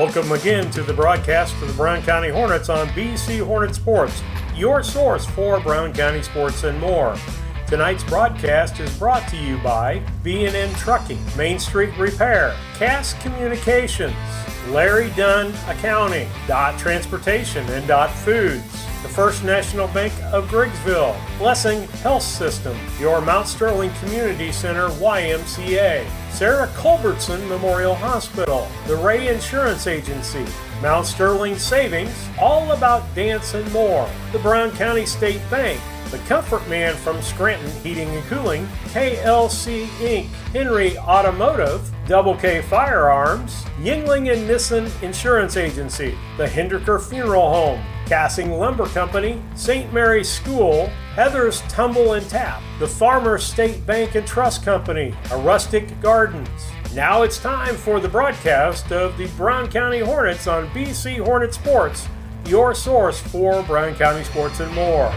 Welcome again to the broadcast for the Brown County Hornets on BC Hornet Sports, your source for Brown County sports and more. Tonight's broadcast is brought to you by B&N Trucking, Main Street Repair, Cass Communications, Larry Dunn Accounting, Dot Transportation and Dot Foods, the First National Bank of Griggsville, Blessing Health System, your Mount Sterling Community Center YMCA, Sarah Culbertson Memorial Hospital, the Ray Insurance Agency, Mount Sterling Savings, All About Dance and More, the Brown County State Bank, the Comfort Man from Scranton Heating and Cooling, KLC Inc., Henry Automotive, Double K Firearms, Yingling and Nissen Insurance Agency, the Hinderker Funeral Home, Cassing Lumber Company, St. Mary's School, Heather's Tumble and Tap, the Farmers State Bank and Trust Company, A Rustic Gardens. Now it's time for the broadcast of the Brown County Hornets on BC Hornet Sports, your source for Brown County sports and more.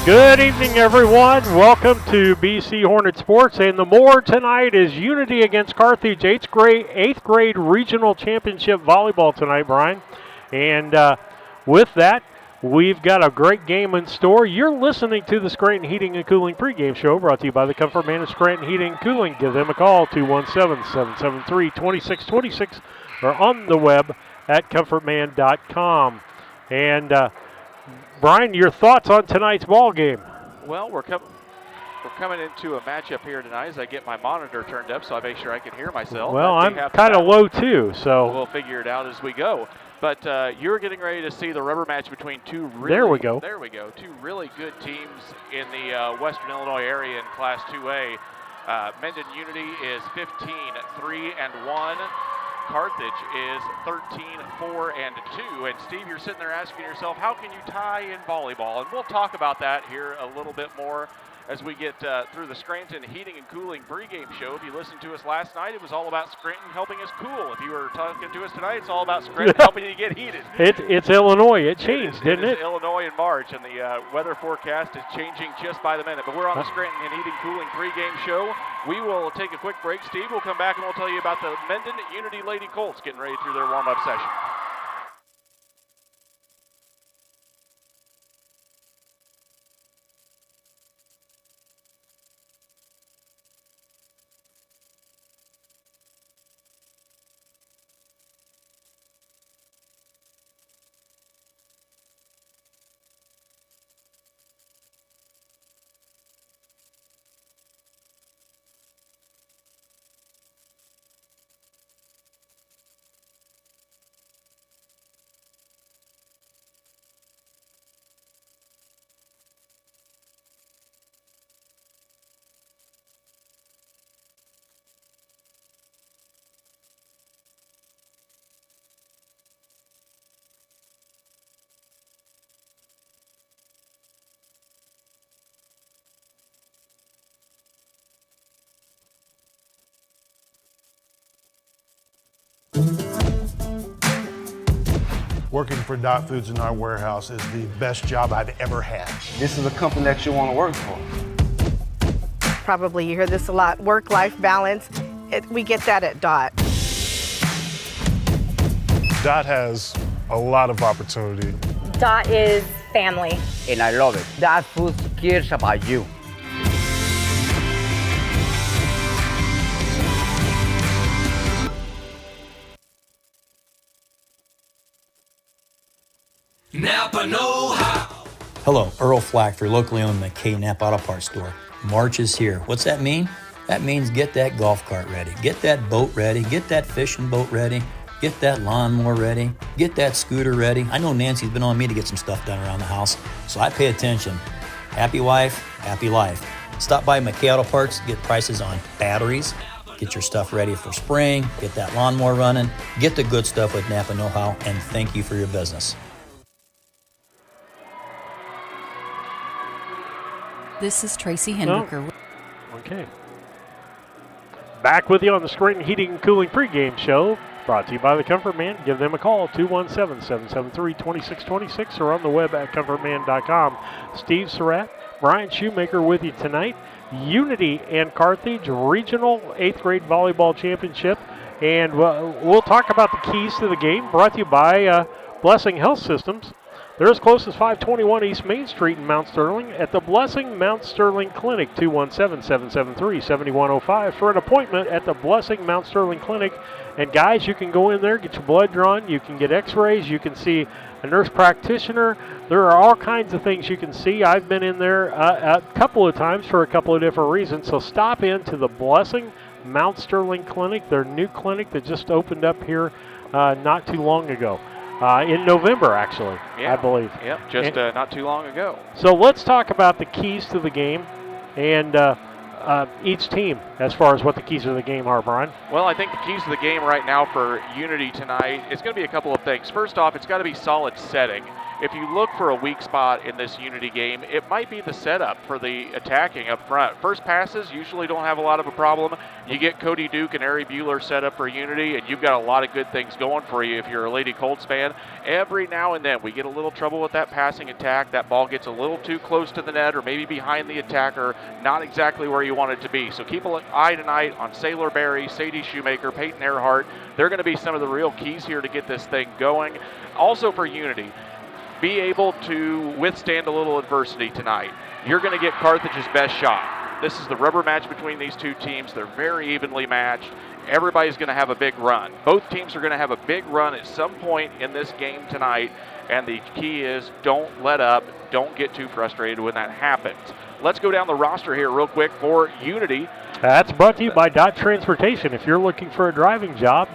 Good evening, everyone. Welcome to BC Hornet Sports, and the more tonight is Unity against Carthage, 8th grade regional championship volleyball tonight, Brian. And with that, we've got a great game in store. You're listening to the Scranton Heating and Cooling pregame show, brought to you by the Comfort Man of Scranton Heating and Cooling. Give them a call, 217-773-2626, or on the web at comfortman.com. And Brian, your thoughts on tonight's ball game? Well, we're coming into a matchup here tonight as I get my monitor turned up so I make sure I can hear myself. Well, I'm kind of low too, so we'll figure it out as we go. But you're getting ready to see the rubber match between two really, there we go, two really good teams in the Western Illinois area in Class 2A. Mendon Unity is 15-3-1. Carthage is 13-4-2. And Steve, you're sitting there asking yourself, how can you tie in volleyball? And we'll talk about that here a little bit more as we get through the Scranton Heating and Cooling pregame show. If you listened to us last night, it was all about Scranton helping us cool. If you were talking to us tonight, it's all about Scranton helping you get heated. It's Illinois. It changed, didn't it? It's Illinois in March, and the weather forecast is changing just by the minute. But we're on the Scranton Heating and Cooling pregame show. We will take a quick break, Steve. We'll come back and we'll tell you about the Mendon Unity Lady Colts getting ready through their warm-up session. Working for Dot Foods in our warehouse is the best job I've ever had. This is a company that you want to work for. Probably you hear this a lot, work-life balance. We get that at Dot. Dot has a lot of opportunity. Dot is family. And I love it. Dot Foods cares about you. Napa know-how. Hello, Earl Flack for locally owned McKay Napa Auto Parts Store. March is here. What's that mean? That means get that golf cart ready, get that boat ready, get that fishing boat ready, get that lawnmower ready, get that scooter ready. I know Nancy's been on me to get some stuff done around the house, so I pay attention. Happy wife, happy life. Stop by McKay Auto Parts, get prices on batteries, get your stuff ready for spring, get that lawnmower running, get the good stuff with Napa know-how, and thank you for your business. This is Tracy Henderker. Okay. Back with you on the Scranton Heating and Cooling pregame show. Brought to you by the Comfort Man. Give them a call, 217-773-2626, or on the web at comfortman.com. Steve Surratt, Brian Shoemaker with you tonight. Unity and Carthage Regional 8th grade volleyball championship. And we'll talk about the keys to the game, brought to you by Blessing Health Systems. They're as close as 521 East Main Street in Mount Sterling at the Blessing Mount Sterling Clinic, 217-773-7105 for an appointment at the Blessing Mount Sterling Clinic. And guys, you can go in there, get your blood drawn, you can get x-rays, you can see a nurse practitioner. There are all kinds of things you can see. I've been in there a couple of times for a couple of different reasons. So stop in to the Blessing Mount Sterling Clinic, their new clinic that just opened up here not too long ago. In November, actually, I believe. Yeah, just not too long ago. So let's talk about the keys to the game and each team as far as what the keys to the game are, Brian. Well, I think the keys to the game right now for Unity tonight, it's going to be a couple of things. First off, it's got to be solid setting. If you look for a weak spot in this Unity game, it might be the setup for the attacking up front. First passes usually don't have a lot of a problem. You get Cody Duke and Ari Bueller set up for Unity, and you've got a lot of good things going for you if you're a Lady Colts fan. Every now and then we get a little trouble with that passing attack. That ball gets a little too close to the net or maybe behind the attacker, not exactly where you want it to be. So keep an eye tonight on Sailor Berry, Sadie Shoemaker, Peyton Earhart. They're going to be some of the real keys here to get this thing going. Also for Unity, be able to withstand a little adversity tonight. You're going to get Carthage's best shot. This is the rubber match between these two teams. They're very evenly matched. Everybody's going to have a big run. Both teams are going to have a big run at some point in this game tonight, and the key is don't let up. Don't get too frustrated when that happens. Let's go down the roster here real quick for Unity. That's brought to you by Dot Transportation. If you're looking for a driving job,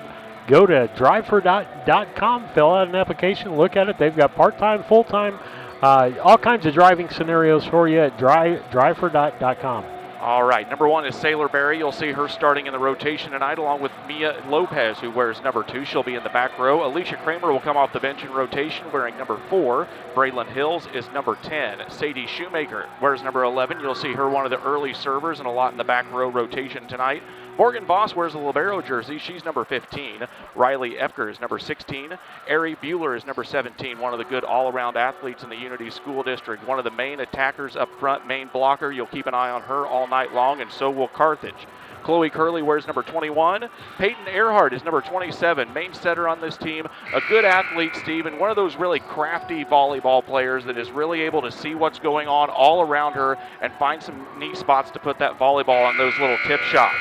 go to drivefor.com, fill out an application, look at it. They've got part-time, full-time, all kinds of driving scenarios for you at drivefor.com. All right, number 1 is Sailor Berry. You'll see her starting in the rotation tonight along with Mia Lopez, who wears number 2. She'll be in the back row. Alicia Kramer will come off the bench in rotation wearing number 4. Braylon Hills is number 10. Sadie Shoemaker wears number 11. You'll see her one of the early servers and a lot in the back row rotation tonight. Morgan Voss wears a libero jersey. She's number 15. Riley Efker is number 16. Ari Bueller is number 17, one of the good all-around athletes in the Unity School District. One of the main attackers up front, main blocker. You'll keep an eye on her all night long, and so will Carthage. Chloe Curley wears number 21. Peyton Earhart is number 27, main setter on this team. A good athlete, Steve, and one of those really crafty volleyball players that is really able to see what's going on all around her and find some neat spots to put that volleyball on those little tip shots.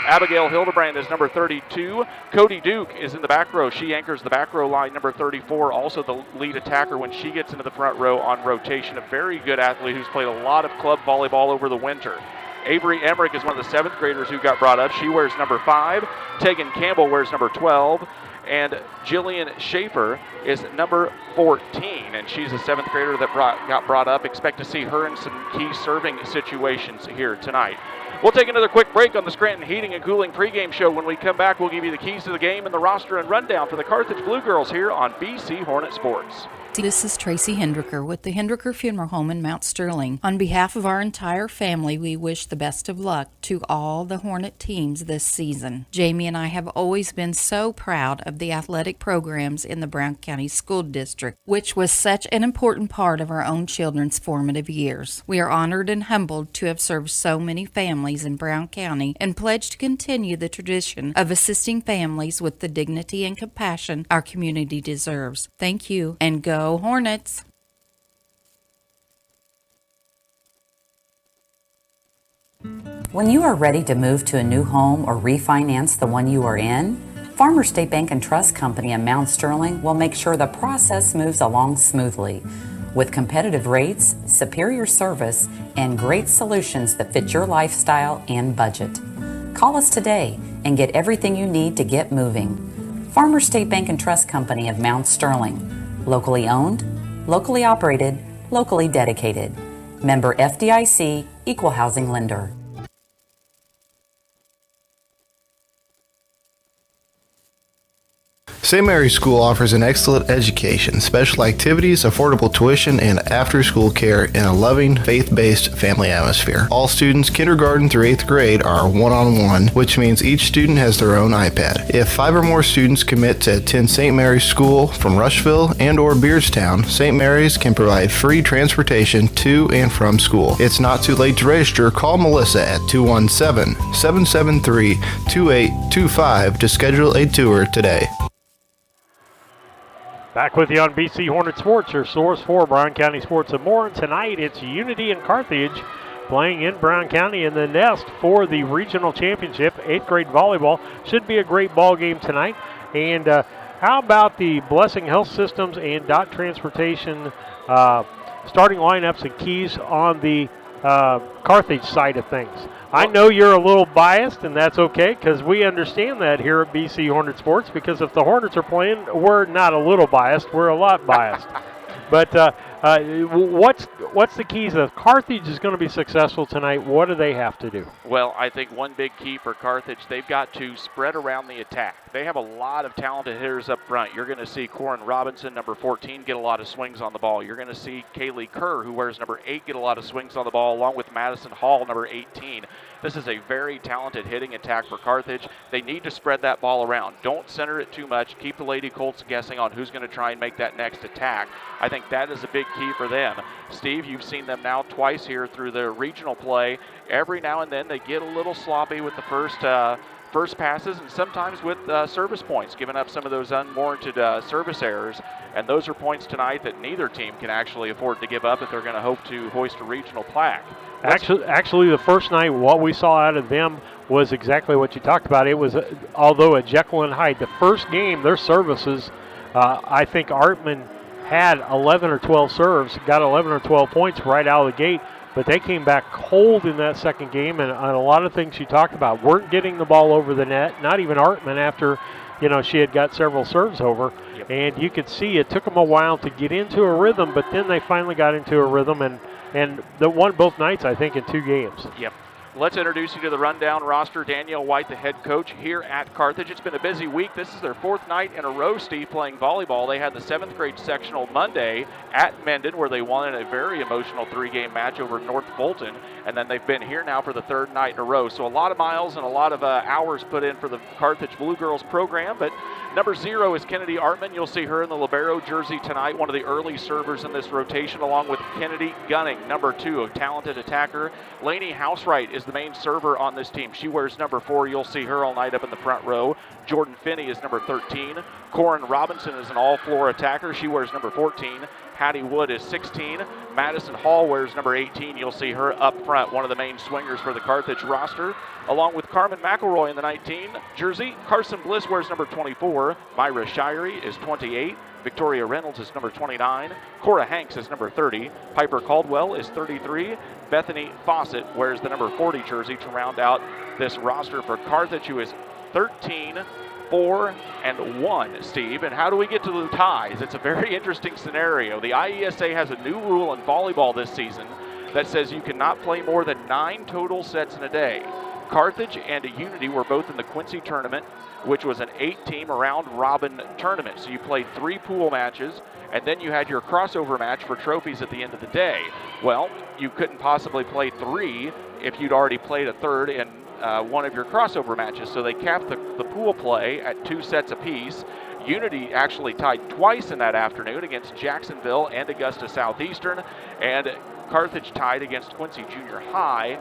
Abigail Hildebrand is number 32. Cody Duke is in the back row. She anchors the back row line, number 34, also the lead attacker when she gets into the front row on rotation. A very good athlete who's played a lot of club volleyball over the winter. Avery Emmerich is one of the 7th graders who got brought up. She wears number 5. Tegan Campbell wears number 12. And Jillian Schaefer is number 14, and she's a 7th grader that got brought up. Expect to see her in some key serving situations here tonight. We'll take another quick break on the Scranton Heating and Cooling pregame show. When we come back, we'll give you the keys to the game and the roster and rundown for the Carthage Blue Girls here on BC Hornet Sports. This is Tracy Hendricker with the Hendricker Funeral Home in Mount Sterling. On behalf of our entire family, we wish the best of luck to all the Hornet teams this season. Jamie and I have always been so proud of the athletic programs in the Brown County School District, which was such an important part of our own children's formative years. We are honored and humbled to have served so many families in Brown County and pledge to continue the tradition of assisting families with the dignity and compassion our community deserves. Thank you, and go Hornets! When you are ready to move to a new home or refinance the one you are in, Farmers State Bank and Trust Company in Mount Sterling will make sure the process moves along smoothly. With competitive rates, superior service, and great solutions that fit your lifestyle and budget. Call us today and get everything you need to get moving. Farmers State Bank and Trust Company of Mount Sterling. Locally owned, locally operated, locally dedicated. Member FDIC, Equal Housing Lender. St. Mary's School offers an excellent education, special activities, affordable tuition, and after-school care in a loving, faith-based family atmosphere. All students, kindergarten through 8th grade, are one-on-one, which means each student has their own iPad. If 5 or more students commit to attend St. Mary's School from Rushville and or Beardstown, St. Mary's can provide free transportation to and from school. It's not too late to register. Call Melissa at 217-773-2825 to schedule a tour today. Back with you on BC Hornet Sports, your source for Brown County sports and more. And tonight it's Unity and Carthage playing in Brown County in the nest for the regional championship. 8th grade volleyball. Should be a great ball game tonight. And how about the Blessing Health Systems and Dot Transportation starting lineups and keys on the Carthage side of things? I know you're a little biased, and that's okay, because we understand that here at BC Hornet Sports, because if the Hornets are playing, we're not a little biased, we're a lot biased. But what's the keys? If Carthage is going to be successful tonight, what do they have to do? Well, I think one big key for Carthage, they've got to spread around the attack. They have a lot of talented hitters up front. You're going to see Corin Robinson, number 14, get a lot of swings on the ball. You're going to see Kaylee Kerr, who wears number 8, get a lot of swings on the ball, along with Madison Hall, number 18. This is a very talented hitting attack for Carthage. They need to spread that ball around. Don't center it too much. Keep the Lady Colts guessing on who's going to try and make that next attack. I think that is a big key for them. Steve, you've seen them now twice here through the regional play. Every now and then they get a little sloppy with the first passes, and sometimes with service points, giving up some of those unwarranted service errors. And those are points tonight that neither team can actually afford to give up if they're going to hope to hoist a regional plaque. Actually, the first night, what we saw out of them was exactly what you talked about. It was, although a Jekyll and Hyde, the first game, their services, I think Artman had 11 or 12 serves, got 11 or 12 points right out of the gate, but they came back cold in that second game, and a lot of things you talked about weren't getting the ball over the net, not even Artman after, she had got several serves over. Yep. And you could see it took them a while to get into a rhythm, but then they finally got into a rhythm, and they won both nights, I think, in 2 games. Yep. Let's introduce you to the rundown roster. Danielle White, the head coach here at Carthage. It's been a busy week. This is their 4th night in a row, Steve, playing volleyball. They had the 7th grade sectional Monday at Mendon, where they won in a very emotional 3-game match over North Fulton. And then they've been here now for the 3rd night in a row. So a lot of miles and a lot of hours put in for the Carthage Blue Girls program. But number 0 is Kennedy Artman. You'll see her in the libero jersey tonight, one of the early servers in this rotation, along with Kennedy Gunning, number 2, a talented attacker. Lainey Housewright is the main server on this team. She wears number 4. You'll see her all night up in the front row. Jordan Finney is number 13. Corin Robinson is an all-floor attacker. She wears number 14. Hattie Wood is 16. Madison Hall wears number 18. You'll see her up front, one of the main swingers for the Carthage roster. Along with Carmen McElroy in the 19 jersey. Carson Bliss wears number 24. Myra Shirey is 28. Victoria Reynolds is number 29. Cora Hanks is number 30. Piper Caldwell is 33. Bethany Fawcett wears the number 40 jersey to round out this roster for Carthage, who is 13, 4, and 1, Steve. And how do we get to the ties? It's a very interesting scenario. The IESA has a new rule in volleyball this season that says you cannot play more than 9 total sets in a day. Carthage and Unity were both in the Quincy tournament, which was an 8-team round-robin tournament. So you played 3 pool matches, and then you had your crossover match for trophies at the end of the day. Well, you couldn't possibly play 3 if you'd already played a third in one of your crossover matches. So they capped the pool play at 2 sets apiece. Unity actually tied twice in that afternoon against Jacksonville and Augusta Southeastern, and Carthage tied against Quincy Junior High.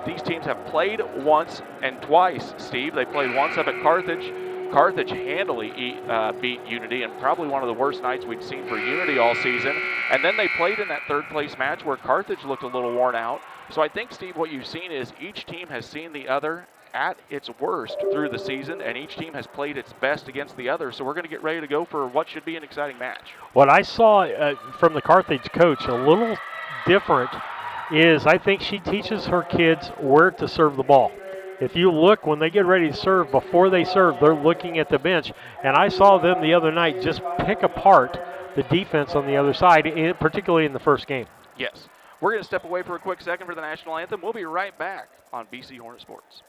These teams have played once and twice, Steve. They played once up at Carthage. Carthage handily beat Unity, and probably one of the worst nights we've seen for Unity all season. And then they played in that 3rd place match where Carthage looked a little worn out. So I think, Steve, what you've seen is each team has seen the other at its worst through the season, and each team has played its best against the other. So we're going to get ready to go for what should be an exciting match. What I saw from the Carthage coach, a little different, is I think she teaches her kids where to serve the ball. If you look, when they get ready to serve, before they serve, they're looking at the bench. And I saw them the other night just pick apart the defense on the other side, particularly in the first game. Yes. We're going to step away for a quick second for the national anthem. We'll be right back on BC Hornet Sports.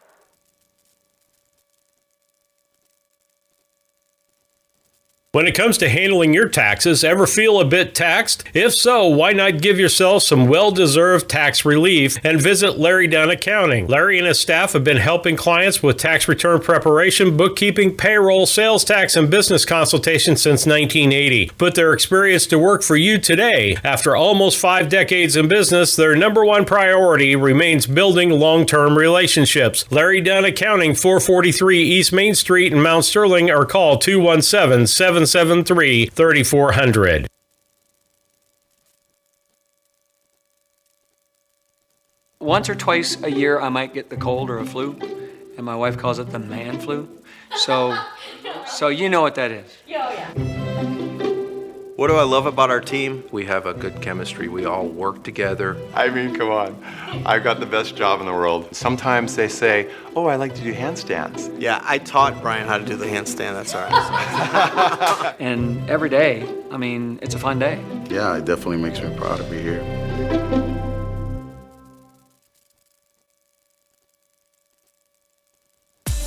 When it comes to handling your taxes, ever feel a bit taxed? If so, why not give yourself some well-deserved tax relief and visit Larry Dunn Accounting. Larry and his staff have been helping clients with tax return preparation, bookkeeping, payroll, sales tax, and business consultation since 1980. Put their experience to work for you today. After almost 5 decades in business, their number one priority remains building long-term relationships. Larry Dunn Accounting, 443 East Main Street in Mount Sterling, or call 217-773-3400. Once or twice a year, I might get the cold or a flu, and my wife calls it the man flu. So you know what that is. What do I love about our team? We have a good chemistry. We all work together. I mean, come on. I've got the best job in the world. Sometimes they say, oh, I like to do handstands. Yeah, I taught Brian how to do the handstand. That's all right. And every day, I mean, it's a fun day. Yeah, it definitely makes me proud to be here.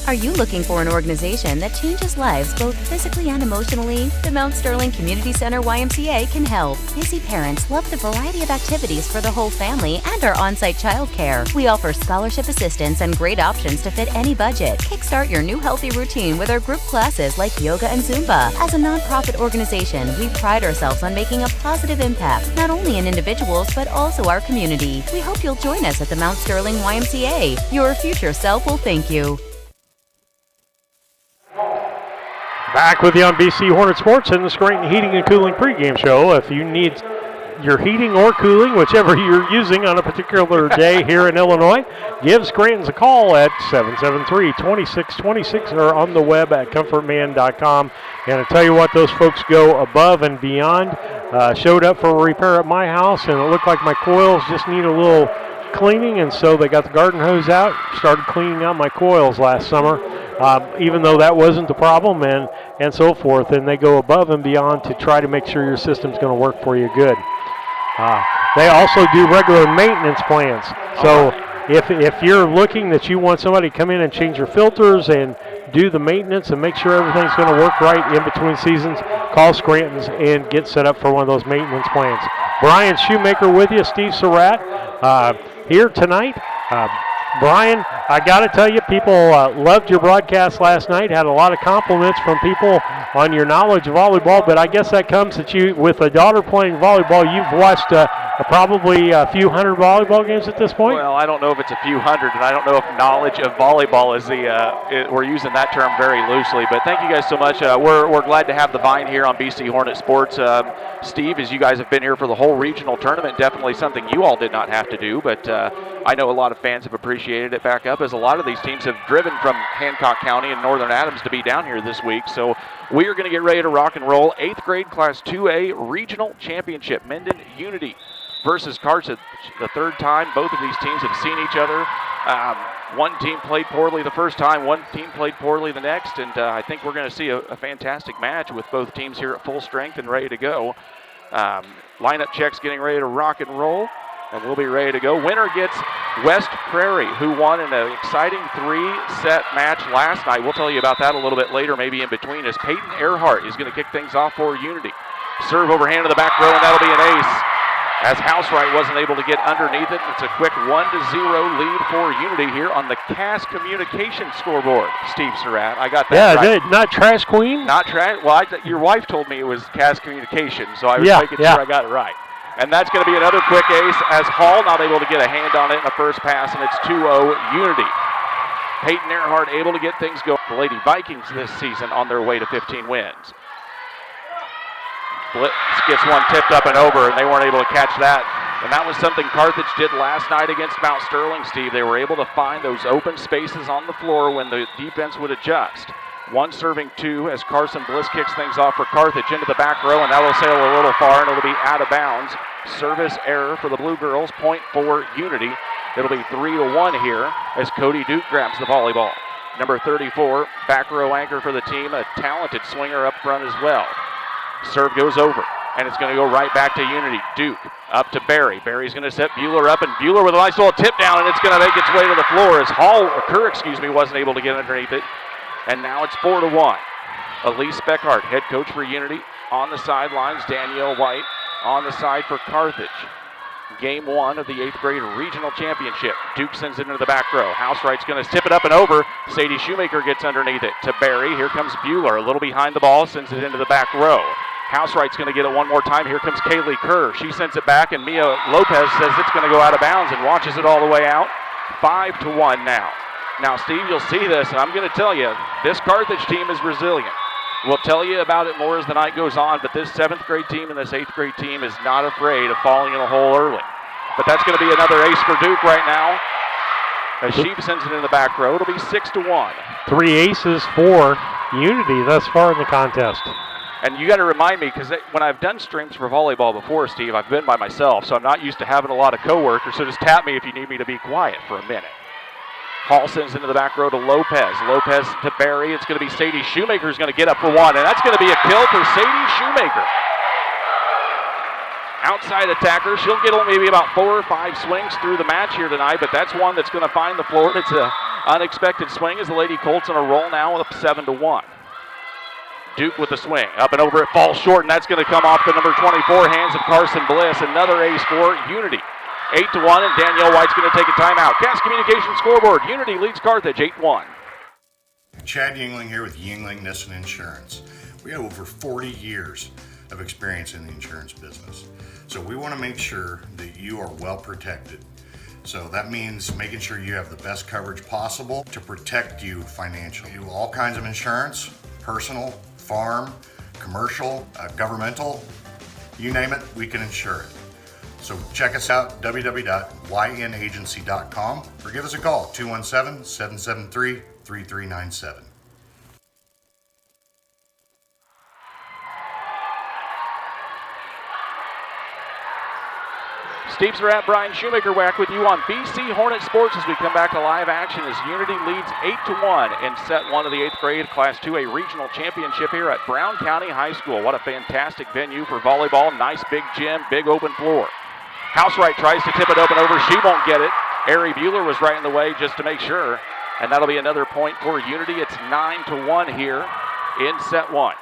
Are you looking for an organization that changes lives both physically and emotionally? The Mount Sterling Community Center YMCA can help. Busy parents love the variety of activities for the whole family and our on-site childcare. We offer scholarship assistance and great options to fit any budget. Kickstart your new healthy routine with our group classes like yoga and Zumba. As a nonprofit organization, we pride ourselves on making a positive impact, not only in individuals, but also our community. We hope you'll join us at the Mount Sterling YMCA. Your future self will thank you. Back with you on BC Hornet Sports and the Scranton Heating and Cooling pregame show. If you need your heating or cooling, whichever you're using on a particular day here in Illinois, give Scranton's a call at 773-2626 or on the web at comfortman.com. And I tell you what, those folks go above and beyond. Showed up for a repair at my house, and it looked like my coils just need a little cleaning, and so they got the garden hose out, started cleaning out my coils last summer. Even though that wasn't the problem, and so forth, and they go above and beyond to try to make sure your system's going to work for you good. They also do regular maintenance plans. So if you're looking that you want somebody to come in and change your filters and do the maintenance and make sure everything's going to work right in between seasons, call Scranton's and get set up for one of those maintenance plans. Brian Shoemaker with you, Steve Surratt, here tonight. Brian, I got to tell you, people loved your broadcast last night, had a lot of compliments from people on your knowledge of volleyball, but I guess that comes that you, with a daughter playing volleyball, you've watched probably a few hundred volleyball games at this point? Well, I don't know if it's a few hundred, and I don't know if knowledge of volleyball is we're using that term very loosely, but thank you guys so much. We're glad to have the Vine here on BC Hornet Sports. Steve, as you guys have been here for the whole regional tournament, definitely something you all did not have to do, but I know a lot of fans have appreciated it back up, as a lot of these teams have driven from Hancock County and Northern Adams to be down here this week. So we are going to get ready to rock and roll. 8th grade Class 2A Regional Championship. Minden Unity versus Carthage. The third time both of these teams have seen each other. One team played poorly the first time, one team played poorly the next, and I think we're going to see a fantastic match with both teams here at full strength and ready to go. Lineup checks getting ready to rock and roll, and we'll be ready to go. Winner gets West Prairie, who won in an exciting 3-set match last night. We'll tell you about that a little bit later, maybe in between, as Peyton Earhart is going to kick things off for Unity. Serve overhand to the back row, and that'll be an ace, as Housewright wasn't able to get underneath it. It's a quick 1-0 lead for Unity here on the Cass Communications scoreboard. Steve Surratt, I got that right. Yeah, not Trash Queen? Not Trash. Well, your wife told me it was Cass Communications, so I was making sure I got it right. And that's going to be another quick ace, as Hall not able to get a hand on it in the first pass, and it's 2-0 Unity. Peyton Earhart able to get things going. The Lady Vikings this season on their way to 15 wins. Blitz gets one tipped up and over, and they weren't able to catch that. And that was something Carthage did last night against Mount Sterling, Steve. They were able to find those open spaces on the floor when the defense would adjust. One serving two as Carson Bliss kicks things off for Carthage into the back row, and that'll sail a little far, and it'll be out of bounds. Service error for the Blue Girls, point for Unity. It'll be 3-1 here as Cody Duke grabs the volleyball. Number 34, back row anchor for the team, a talented swinger up front as well. Serve goes over, and it's going to go right back to Unity. Duke up to Barry. Barry's going to set Bueller up, and Bueller with a nice little tip down, and it's going to make its way to the floor as Kerr, wasn't able to get underneath it. And now it's 4-1. Elise Beckhart, head coach for Unity. On the sidelines, Danielle White on the side for Carthage. Game 1 of the 8th grade regional championship. Duke sends it into the back row. Housewright's going to tip it up and over. Sadie Shoemaker gets underneath it to Barry. Here comes Bueller, a little behind the ball, sends it into the back row. Housewright's going to get it one more time. Here comes Kaylee Kerr. She sends it back, and Mia Lopez says it's going to go out of bounds and watches it all the way out. 5-1 now. Now, Steve, you'll see this, and I'm going to tell you, this Carthage team is resilient. We'll tell you about it more as the night goes on, but this 7th grade team and this 8th grade team is not afraid of falling in a hole early. But that's going to be another ace for Duke right now. As she sends it in the back row, it'll be 6-1. 3 aces for Unity thus far in the contest. And you got to remind me, because when I've done streams for volleyball before, Steve, I've been by myself, so I'm not used to having a lot of coworkers, so just tap me if you need me to be quiet for a minute. Hall sends into the back row to Lopez. Lopez to Barry. It's going to be Sadie Shoemaker who's going to get up for one, and that's going to be a kill for Sadie Shoemaker. Outside attacker. She'll get maybe about 4 or 5 swings through the match here tonight, but that's one that's going to find the floor. It's an unexpected swing as the Lady Colts on a roll now with a 7-1. Duke with the swing. Up and over, it falls short, and that's going to come off the number 24 hands of Carson Bliss. Another ace for Unity. 8-1, and Danielle White's going to take a timeout. Cass Communications scoreboard. Unity leads Carthage 8-1. Chad Yingling here with Yingling Nissen Insurance. We have over 40 years of experience in the insurance business. So we want to make sure that you are well protected. So that means making sure you have the best coverage possible to protect you financially. We do all kinds of insurance, personal, farm, commercial, governmental, you name it, we can insure it. So check us out, www.ynagency.com, or give us a call, 217-773-3397. Steve Surratt, Brian Shoemaker back with you on BC Hornet Sports as we come back to live action as Unity leads 8-1 in set 1 of the 8th grade Class 2A regional championship here at Brown County High School. What a fantastic venue for volleyball. Nice big gym, big open floor. Housewright tries to tip it open over. She won't get it. Ari Bueller was right in the way just to make sure. And that'll be another point for Unity. It's 9-1 here in set 1.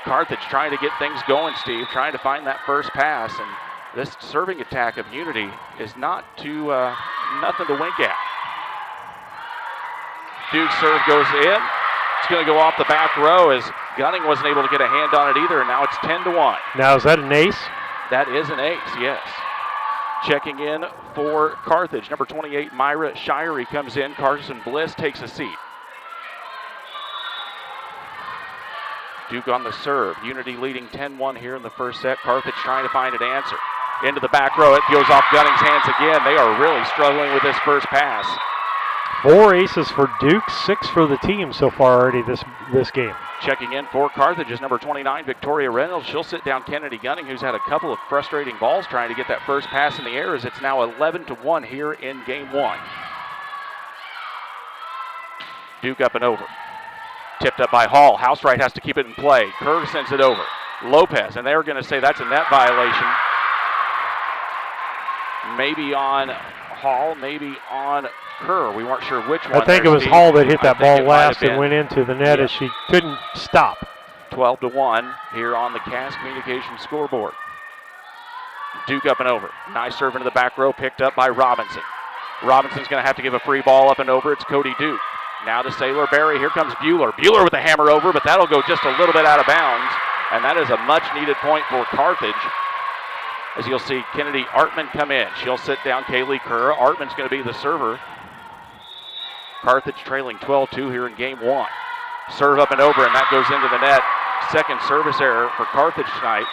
Carthage trying to get things going, Steve, trying to find that first pass. And this serving attack of Unity is not too, nothing to wink at. Duke's serve goes in. It's going to go off the back row as Gunning wasn't able to get a hand on it either, and now it's 10-1. Now, is that an ace? That is an ace, yes. Checking in for Carthage, number 28, Myra Shirey comes in. Carson Bliss takes a seat. Duke on the serve. Unity leading 10-1 here in the first set. Carthage trying to find an answer. Into the back row. It goes off Gunning's hands again. They are really struggling with this first pass. 4 aces for Duke, 6 for the team so far already this game. Checking in for Carthage is number 29, Victoria Reynolds. She'll sit down Kennedy Gunning, who's had a couple of frustrating balls trying to get that first pass in the air, as it's now 11-1 here in game 1. Duke up and over. Tipped up by Hall. Housewright has to keep it in play. Kerr sends it over. Lopez, and they're going to say that's a net violation. Maybe on Hall, maybe on Kerr. We weren't sure which one. I think it was Hall that hit that ball last and went into the net as she couldn't stop. 12-1 here on the Cass Communications scoreboard. Duke up and over. Nice serve into the back row, picked up by Robinson. Robinson's going to have to give a free ball up and over. It's Cody Duke. Now to Sailor Berry. Here comes Bueller. Bueller with a hammer over, but that'll go just a little bit out of bounds. And that is a much-needed point for Carthage. As you'll see, Kennedy Artman come in. She'll sit down Kaylee Kerr. Artman's going to be the server. Carthage trailing 12-2 here in game 1. Serve up and over, and that goes into the net. Second service error for Carthage tonight.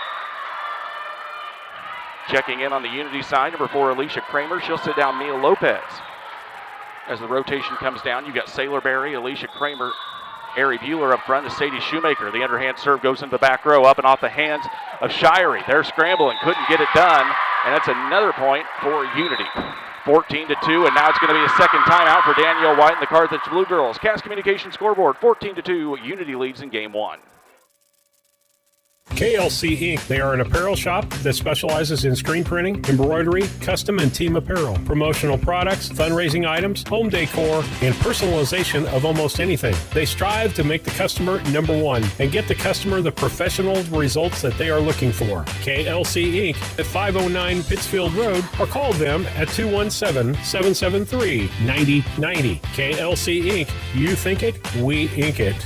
Checking in on the Unity side, number 4, Alicia Kramer. She'll sit down Mia Lopez. As the rotation comes down, you've got Sailor Berry, Alicia Kramer, Ari Bueller up front to Sadie Shoemaker. The underhand serve goes into the back row, up and off the hands of Shirey. They're scrambling, couldn't get it done, and that's another point for Unity. 14-2, and now it's going to be a second timeout for Danielle White and the Carthage Blue Girls. Cass Communications scoreboard, 14-2, Unity leads in game 1. KLC Inc. They are an apparel shop that specializes in screen printing, embroidery, custom and team apparel, promotional products, fundraising items, home decor, and personalization of almost anything. They strive to make the customer number one and get the customer the professional results that they are looking for. KLC Inc. at 509 Pittsfield Road, or call them at 217-773-9090. KLC Inc. You think it, we ink it.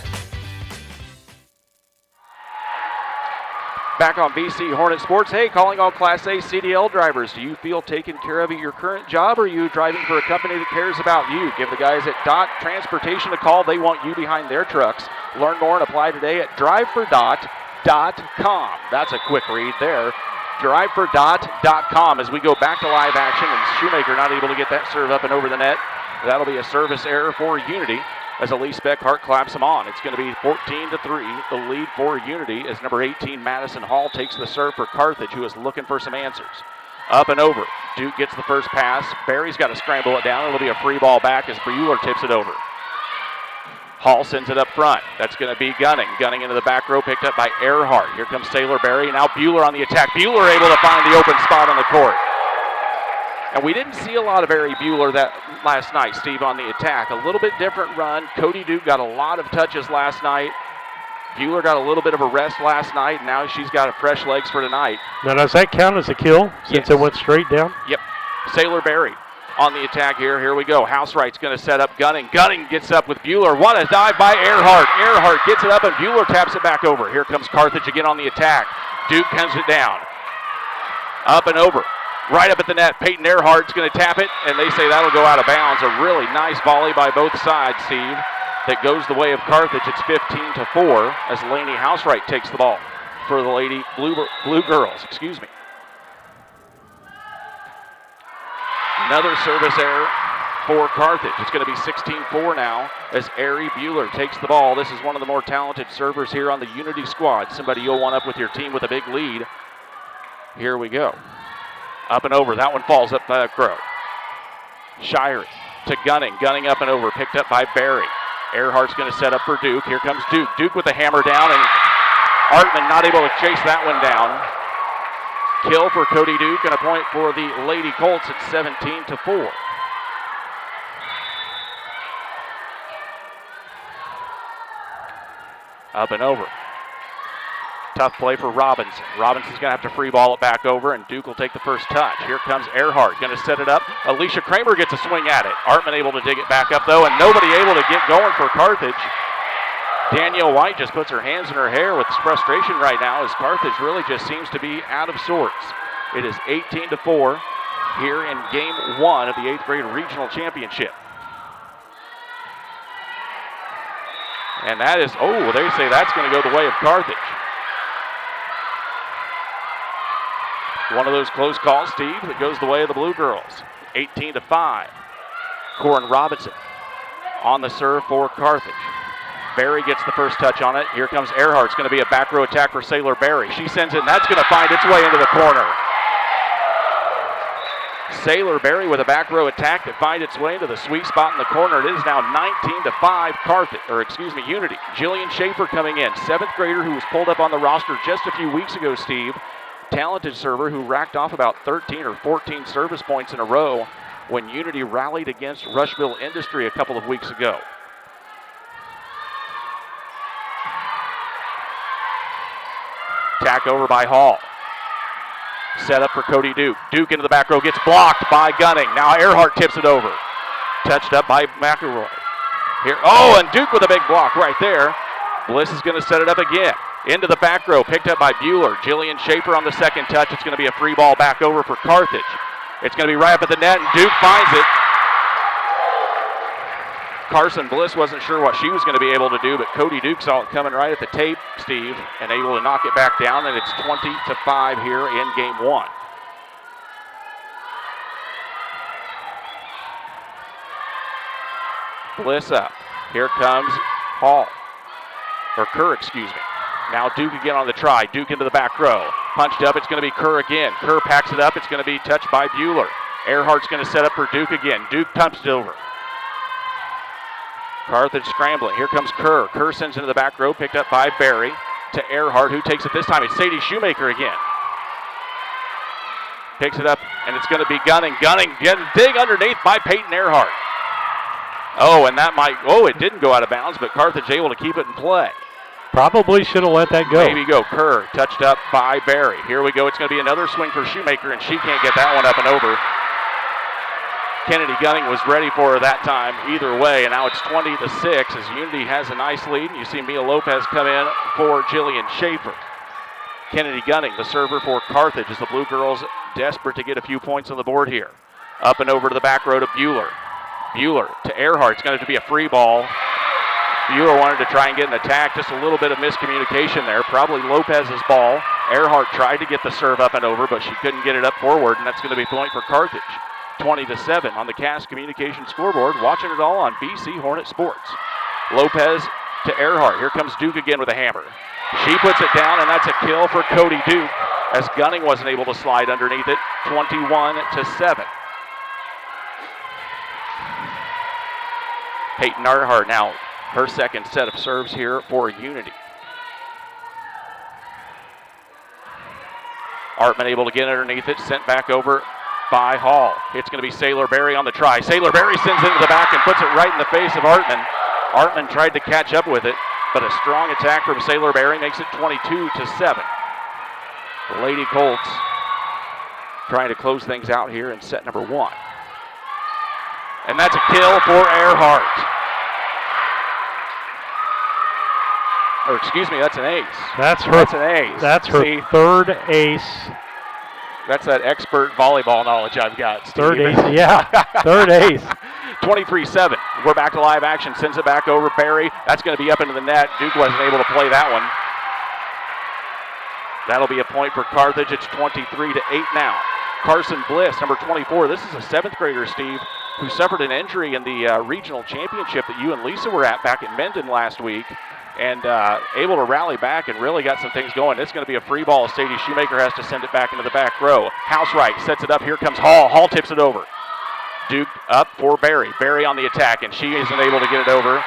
Back on BC Hornet Sports. Hey, calling all Class A CDL drivers. Do you feel taken care of at your current job, or are you driving for a company that cares about you? Give the guys at Dot Transportation a call. They want you behind their trucks. Learn more and apply today at drivefordot.com. That's a quick read there. drivefordot.com as we go back to live action, and Shoemaker not able to get that serve up and over the net. That'll be a service error for Unity as Elise Beckhart claps him on. It's going to be 14-3. The lead for Unity as number 18, Madison Hall, takes the serve for Carthage, who is looking for some answers. Up and over. Duke gets the first pass. Barry's got to scramble it down. It'll be a free ball back as Bueller tips it over. Hall sends it up front. That's going to be Gunning. Gunning into the back row, picked up by Earhart. Here comes Taylor Barry. Now Bueller on the attack. Bueller able to find the open spot on the court. And we didn't see a lot of Barry Bueller that last night, Steve, on the attack. A little bit different run. Cody Duke got a lot of touches last night. Bueller got a little bit of a rest last night, and now she's got fresh legs for tonight. Now, does that count as a kill since it went straight down? Yep. Sailor Barry on the attack here. Here we go. Housewright's going to set up Gunning. Gunning gets up with Bueller. What a dive by Earhart. Earhart gets it up, and Bueller taps it back over. Here comes Carthage again on the attack. Duke comes it down. Up and over. Right up at the net, Peyton Earhart's going to tap it, and they say that'll go out of bounds. A really nice volley by both sides, Steve, that goes the way of Carthage. It's 15-4 as Lainey Housewright takes the ball for the Lady Blue Girls. Excuse me. Another service error for Carthage. It's going to be 16-4 now as Ari Bueller takes the ball. This is one of the more talented servers here on the Unity squad. Somebody you'll want up with your team with a big lead. Here we go. Up and over. That one falls up back row. Shirey to Gunning. Gunning up and over. Picked up by Barry. Earhart's going to set up for Duke. Here comes Duke. Duke with the hammer down, and Artman not able to chase that one down. Kill for Cody Duke, and a point for the Lady Colts at 17-4. Up and over. Tough play for Robinson. Robinson's going to have to free ball it back over, and Duke will take the first touch. Here comes Earhart, going to set it up. Alicia Kramer gets a swing at it. Artman able to dig it back up, though, and nobody able to get going for Carthage. Danielle White just puts her hands in her hair with frustration right now as Carthage really just seems to be out of sorts. It is 18-4 here in Game 1 of the 8th grade regional championship. And that is, they say that's going to go the way of Carthage. One of those close calls, Steve, that goes the way of the Blue Girls. 18-5. Corin Robinson on the serve for Carthage. Barry gets the first touch on it. Here comes Earhart. It's going to be a back row attack for Sailor Barry. She sends it, and that's going to find its way into the corner. Sailor Barry with a back row attack that finds its way into the sweet spot in the corner. It is now 19-5 Unity. Jillian Schaefer coming in, 7th grader who was pulled up on the roster just a few weeks ago, Steve. Talented server who racked off about 13 or 14 service points in a row when Unity rallied against Rushville Industry a couple of weeks ago. Tack over by Hall. Set up for Cody Duke. Duke into the back row, gets blocked by Gunning. Now Earhart tips it over. Touched up by McElroy. Here, and Duke with a big block right there. Bliss is going to set it up again. Into the back row, picked up by Bueller. Jillian Schaefer on the second touch. It's going to be a free ball back over for Carthage. It's going to be right up at the net, and Duke finds it. Carson Bliss wasn't sure what she was going to be able to do, but Cody Duke saw it coming right at the tape, Steve, and able to knock it back down, and it's 20-5 here in Game 1. Bliss up. Here comes Kerr, excuse me. Now Duke again on the try. Duke into the back row. Punched up. It's going to be Kerr again. Kerr packs it up. It's going to be touched by Bueller. Earhart's going to set up for Duke again. Duke pumps it over. Carthage scrambling. Here comes Kerr. Kerr sends into the back row. Picked up by Barry. to Earhart, who takes it this time. It's Sadie Shoemaker again. Picks it up, and it's going to be Gunning. Gunning getting big underneath by Peyton Earhart. Oh, and that might, it didn't go out of bounds, but Carthage able to keep it in play. Probably should have let that go. Maybe go. Kerr touched up by Barry. Here we go. It's going to be another swing for Shoemaker, and she can't get that one up and over. Kennedy Gunning was ready for her that time either way, and now it's 20-6 as Unity has a nice lead. You see Mia Lopez come in for Jillian Schaefer. Kennedy Gunning, the server for Carthage, as the Blue Girls desperate to get a few points on the board here. Up and over to the back row to Bueller. Bueller to Earhart. It's going to be a free ball. Bueller wanted to try and get an attack. Just a little bit of miscommunication there. Probably Lopez's ball. Earhart tried to get the serve up and over, but she couldn't get it up forward, and that's going to be a point for Carthage. 20-7 on the Cass Communication scoreboard. Watching it all on BC Hornet Sports. Lopez to Earhart. Here comes Duke again with a hammer. She puts it down, and that's a kill for Cody Duke as Gunning wasn't able to slide underneath it. 21-7. Peyton Earhart now her second set of serves here for Unity. Artman able to get underneath it, sent back over by Hall. It's going to be Sailor Berry on the try. Sailor Berry sends it into the back and puts it right in the face of Artman. Artman tried to catch up with it, but a strong attack from Sailor Berry makes it 22-7. The Lady Colts trying to close things out here in set number 1. And that's a kill for Earhart. Or excuse me, that's an ace. That's an ace. That's her third ace. That's that expert volleyball knowledge I've got, Steve. Third ace, yeah. Third ace. 23-7. We're back to live action. Sends it back over Barry. That's going to be up into the net. Duke wasn't able to play that one. That'll be a point for Carthage. It's 23-8 now. Carson Bliss, number 24. This is a 7th grader, Steve, who suffered an injury in the regional championship that you and Lisa were at back at Menden last week, and able to rally back and really got some things going. It's going to be a free ball. Sadie Shoemaker has to send it back into the back row. Housewright sets it up. Here comes Hall. Hall tips it over. Duke up for Barry. Barry on the attack, and she isn't able to get it over.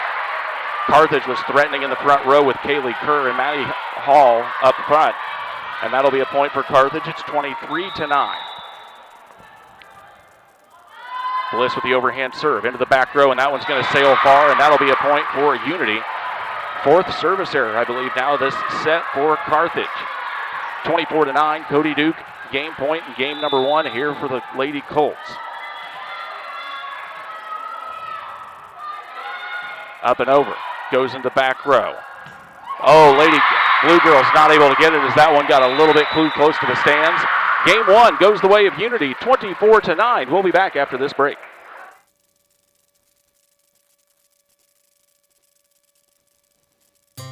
Carthage was threatening in the front row with Kaylee Kerr and Maddie Hall up front, and that'll be a point for Carthage. It's 23-9. Bliss with the overhand serve into the back row, and that one's going to sail far, and that'll be a point for Unity. 4th service error, I believe, now this set for Carthage. 24-9, Cody Duke, game point in game number 1 here for the Lady Colts. Up and over, goes into back row. Oh, Lady Blue Girls not able to get it as that one got a little bit close to the stands. Game 1 goes the way of Unity, 24-9. We'll be back after this break.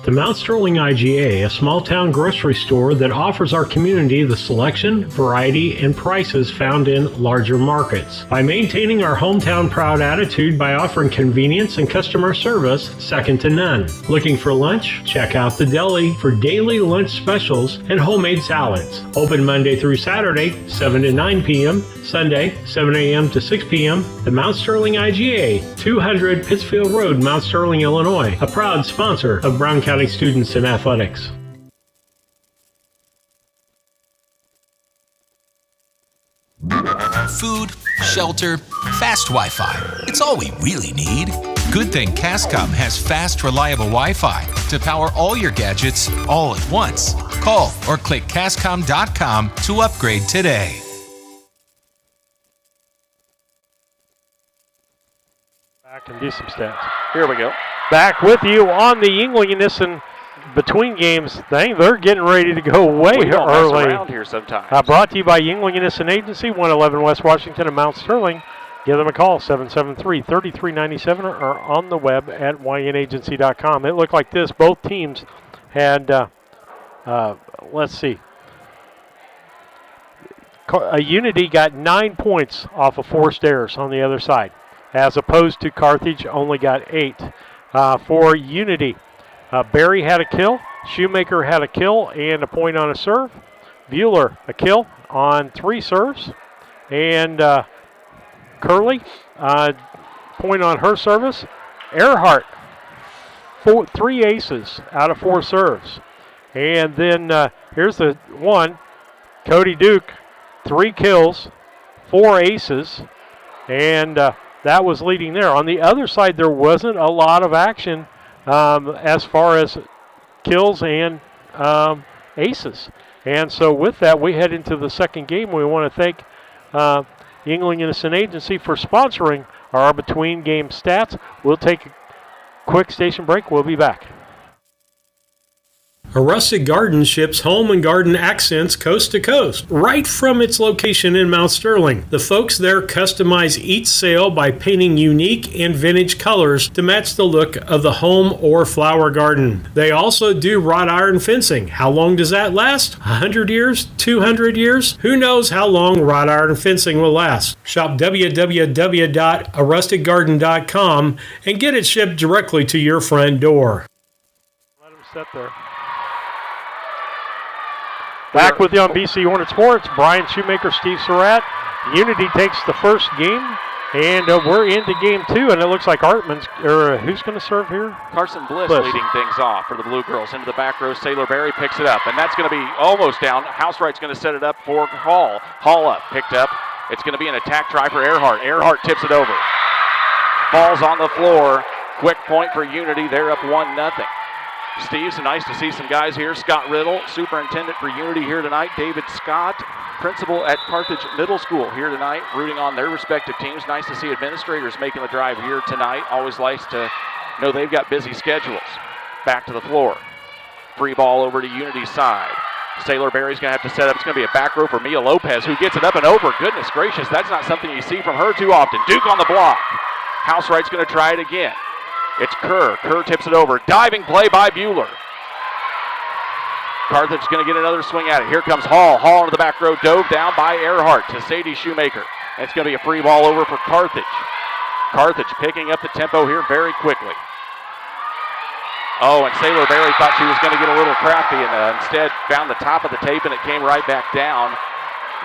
The Mount Sterling IGA, a small-town grocery store that offers our community the selection, variety, and prices found in larger markets. By maintaining our hometown proud attitude by offering convenience and customer service second to none. Looking for lunch? Check out the deli for daily lunch specials and homemade salads. Open Monday through Saturday, 7 to 9 p.m., Sunday, 7 a.m. to 6 p.m. The Mount Sterling IGA, 200 Pittsfield Road, Mount Sterling, Illinois, a proud sponsor of Brown County students in athletics. Food, shelter, fast Wi-Fi. It's all we really need. Good thing Cascom has fast, reliable Wi-Fi to power all your gadgets all at once. Call or click Cascom.com to upgrade today. Back and do some stats. Here we go. Back with you on the Yuengling and Nissen between games thing. They're getting ready to go way we don't early. mess around here sometimes. Brought to you by Yuengling and Nissen Agency, 111 West Washington and Mount Sterling. Give them a call, 773-3397, or on the web at ynagency.com. It looked like this. Both teams had, let's see. Unity got 9 points off of forced errors on the other side, as opposed to Carthage only got 8. For Unity, Barry had a kill, Shoemaker had a kill and a point on a serve, Bueller a kill on 3 serves, and Curley point on her service. Earhart 3 aces out of 4 serves, And then here's the one. Cody Duke, 3 kills, 4 aces, and that was leading there. On the other side, there wasn't a lot of action as far as kills and aces. And so with that, we head into the second game. We want to thank Yuengling Innocent Agency for sponsoring our between game stats. We'll take a quick station break. We'll be back. A Rustic Garden ships home and garden accents coast to coast, right from its location in Mount Sterling. The folks there customize each sail by painting unique and vintage colors to match the look of the home or flower garden. They also do wrought iron fencing. How long does that last? 100 years? 200 years? Who knows how long wrought iron fencing will last? Shop www.arusticgarden.com and get it shipped directly to your front door. Let them sit there. Back with you on BC Hornet Sports, Brian Shoemaker, Steve Surratt. Unity takes the first game, and we're into game 2, and it looks like Artman's, or who's going to serve here? Carson Bliss leading things off for the Blue Girls. Into the back row, Sailor Berry picks it up, and that's going to be almost down. Housewright's going to set it up for Hall. Hall up, picked up. It's going to be an attack try for Earhart. Earhart tips it over. Falls on the floor. Quick point for Unity. They're up 1-0. Steve, so nice to see some guys here. Scott Riddle, superintendent for Unity here tonight. David Scott, principal at Carthage Middle School here tonight, rooting on their respective teams. Nice to see administrators making the drive here tonight. Always nice to know they've got busy schedules. Back to the floor. Free ball over to Unity's side. Sailor Berry's going to have to set up. It's going to be a back row for Mia Lopez, who gets it up and over. Goodness gracious, that's not something you see from her too often. Duke on the block. Housewright's going to try it again. It's Kerr. Kerr tips it over. Diving play by Bueller. Carthage is going to get another swing at it. Here comes Hall. Hall into the back row. Dove down by Earhart to Sadie Shoemaker. And it's going to be a free ball over for Carthage. Carthage picking up the tempo here very quickly. Oh, and Sailor Berry thought she was going to get a little crafty and instead found the top of the tape and it came right back down.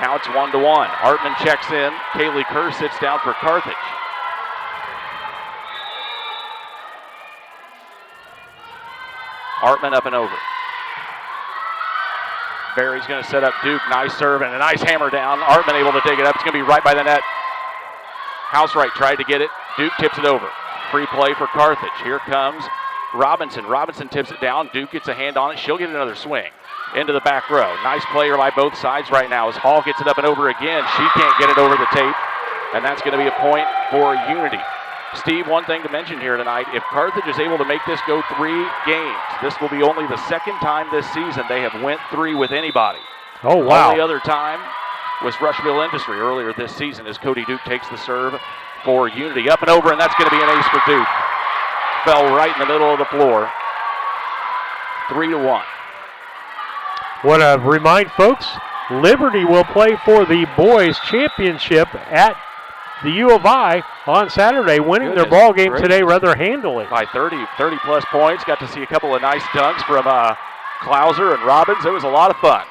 Now it's 1-1. Artman checks in. Kaylee Kerr sits down for Carthage. Artman up and over. Berry's going to set up Duke. Nice serve and a nice hammer down. Artman able to take it up. It's going to be right by the net. Housewright tried to get it. Duke tips it over. Free play for Carthage. Here comes Robinson. Robinson tips it down. Duke gets a hand on it. She'll get another swing. Into the back row. Nice player by both sides right now as Hall gets it up and over again. She can't get it over the tape. And that's going to be a point for Unity. Steve, one thing to mention here tonight, if Carthage is able to make this go 3 games, this will be only the second time this season they have went 3 with anybody. Oh, wow. Only other time was Rushville Industry earlier this season as Cody Duke takes the serve for Unity. Up and over, and that's going to be an ace for Duke. Fell right in the middle of the floor. 3-1. Want to remind folks, Liberty will play for the boys' championship at the U of I on Saturday, winning their ball game today rather handily. By 30-plus points. Got to see a couple of nice dunks from Klauser and Robbins. It was a lot of fun.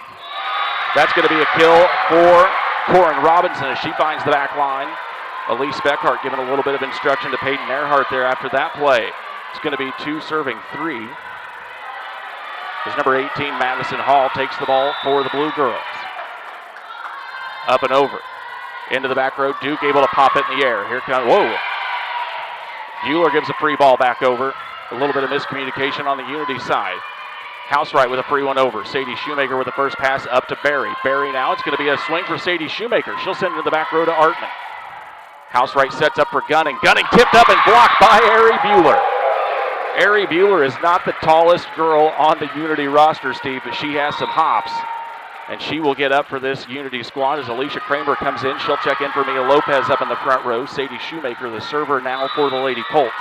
That's going to be a kill for Corin Robinson as she finds the back line. Elise Beckhart giving a little bit of instruction to Peyton Earhart there after that play. It's going to be 2 serving 3. As number 18, Madison Hall, takes the ball for the Blue Girls. Up and over. Into the back row. Duke able to pop it in the air. Here comes, whoa. Bueller gives a free ball back over. A little bit of miscommunication on the Unity side. Housewright with a free one over. Sadie Shoemaker with the first pass up to Berry. Berry now, it's going to be a swing for Sadie Shoemaker. She'll send it to the back row to Artman. Housewright sets up for Gunning. Gunning tipped up and blocked by Ari Bueller. Ari Bueller is not the tallest girl on the Unity roster, Steve, but she has some hops. And she will get up for this Unity squad as Alicia Kramer comes in. She'll check in for Mia Lopez up in the front row. Sadie Shoemaker, the server now for the Lady Colts,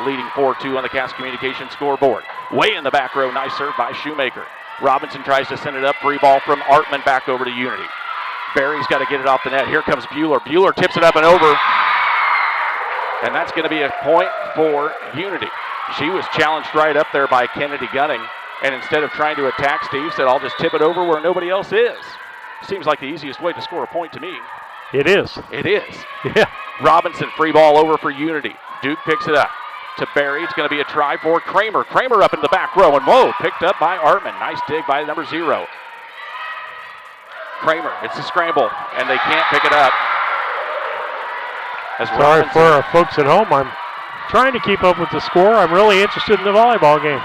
leading 4-2 on the Cass Communications scoreboard. Way in the back row, nice serve by Shoemaker. Robinson tries to send it up, free ball from Artman back over to Unity. Berry's got to get it off the net. Here comes Bueller. Bueller tips it up and over. And that's going to be a point for Unity. She was challenged right up there by Kennedy Gunning. And instead of trying to attack, Steve said, I'll just tip it over where nobody else is. Seems like the easiest way to score a point to me. It is. It is. Yeah. Robinson, free ball over for Unity. Duke picks it up. to Barry. It's going to be a try for Kramer. Kramer up in the back row, and whoa, picked up by Artman. Nice dig by number 0. Kramer, it's a scramble, and they can't pick it up. Sorry for our folks at home. I'm trying to keep up with the score. I'm really interested in the volleyball game.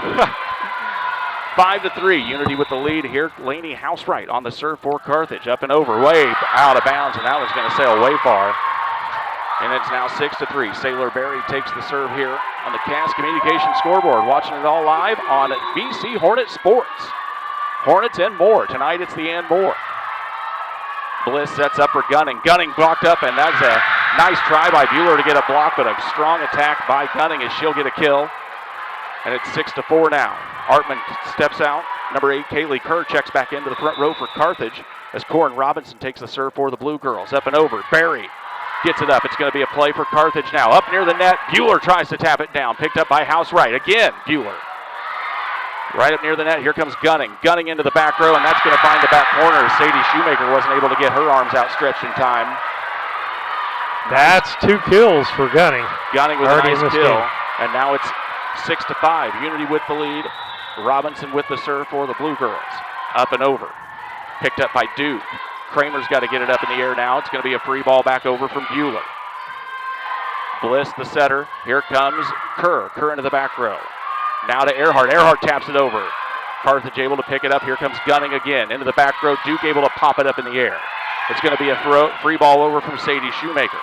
5-3, Unity with the lead here. Laney Housewright on the serve for Carthage. Up and over, way out of bounds, and that one's going to sail way far. And it's now 6-3. Sailor Berry takes the serve here on the Cass Communication scoreboard. Watching it all live on BC Hornet Sports. Hornets and more. Tonight it's the and more. Bliss sets up for Gunning. Gunning blocked up, and that's a nice try by Bueller to get a block, but a strong attack by Gunning as she'll get a kill. And it's 6-4 now. Artman steps out. Number 8, Kaylee Kerr checks back into the front row for Carthage as Corin Robinson takes the serve for the Blue Girls. Up and over. Barry gets it up. It's going to be a play for Carthage now. Up near the net. Bueller tries to tap it down. Picked up by Housewright. Again, Bueller. Right up near the net. Here comes Gunning. Gunning into the back row, and that's going to find the back corner. Sadie Shoemaker wasn't able to get her arms outstretched in time. That's 2 kills for Gunning. Gunning with a nice kill. And now it's 6-5. Unity with the lead. Robinson with the serve for the Blue Girls. Up and over. Picked up by Duke. Kramer's got to get it up in the air now. It's going to be a free ball back over from Bueller. Bliss, the setter. Here comes Kerr. Kerr into the back row. Now to Earhart. Earhart taps it over. Carthage able to pick it up. Here comes Gunning again. Into the back row. Duke able to pop it up in the air. It's going to be a free ball over from Sadie Shoemaker.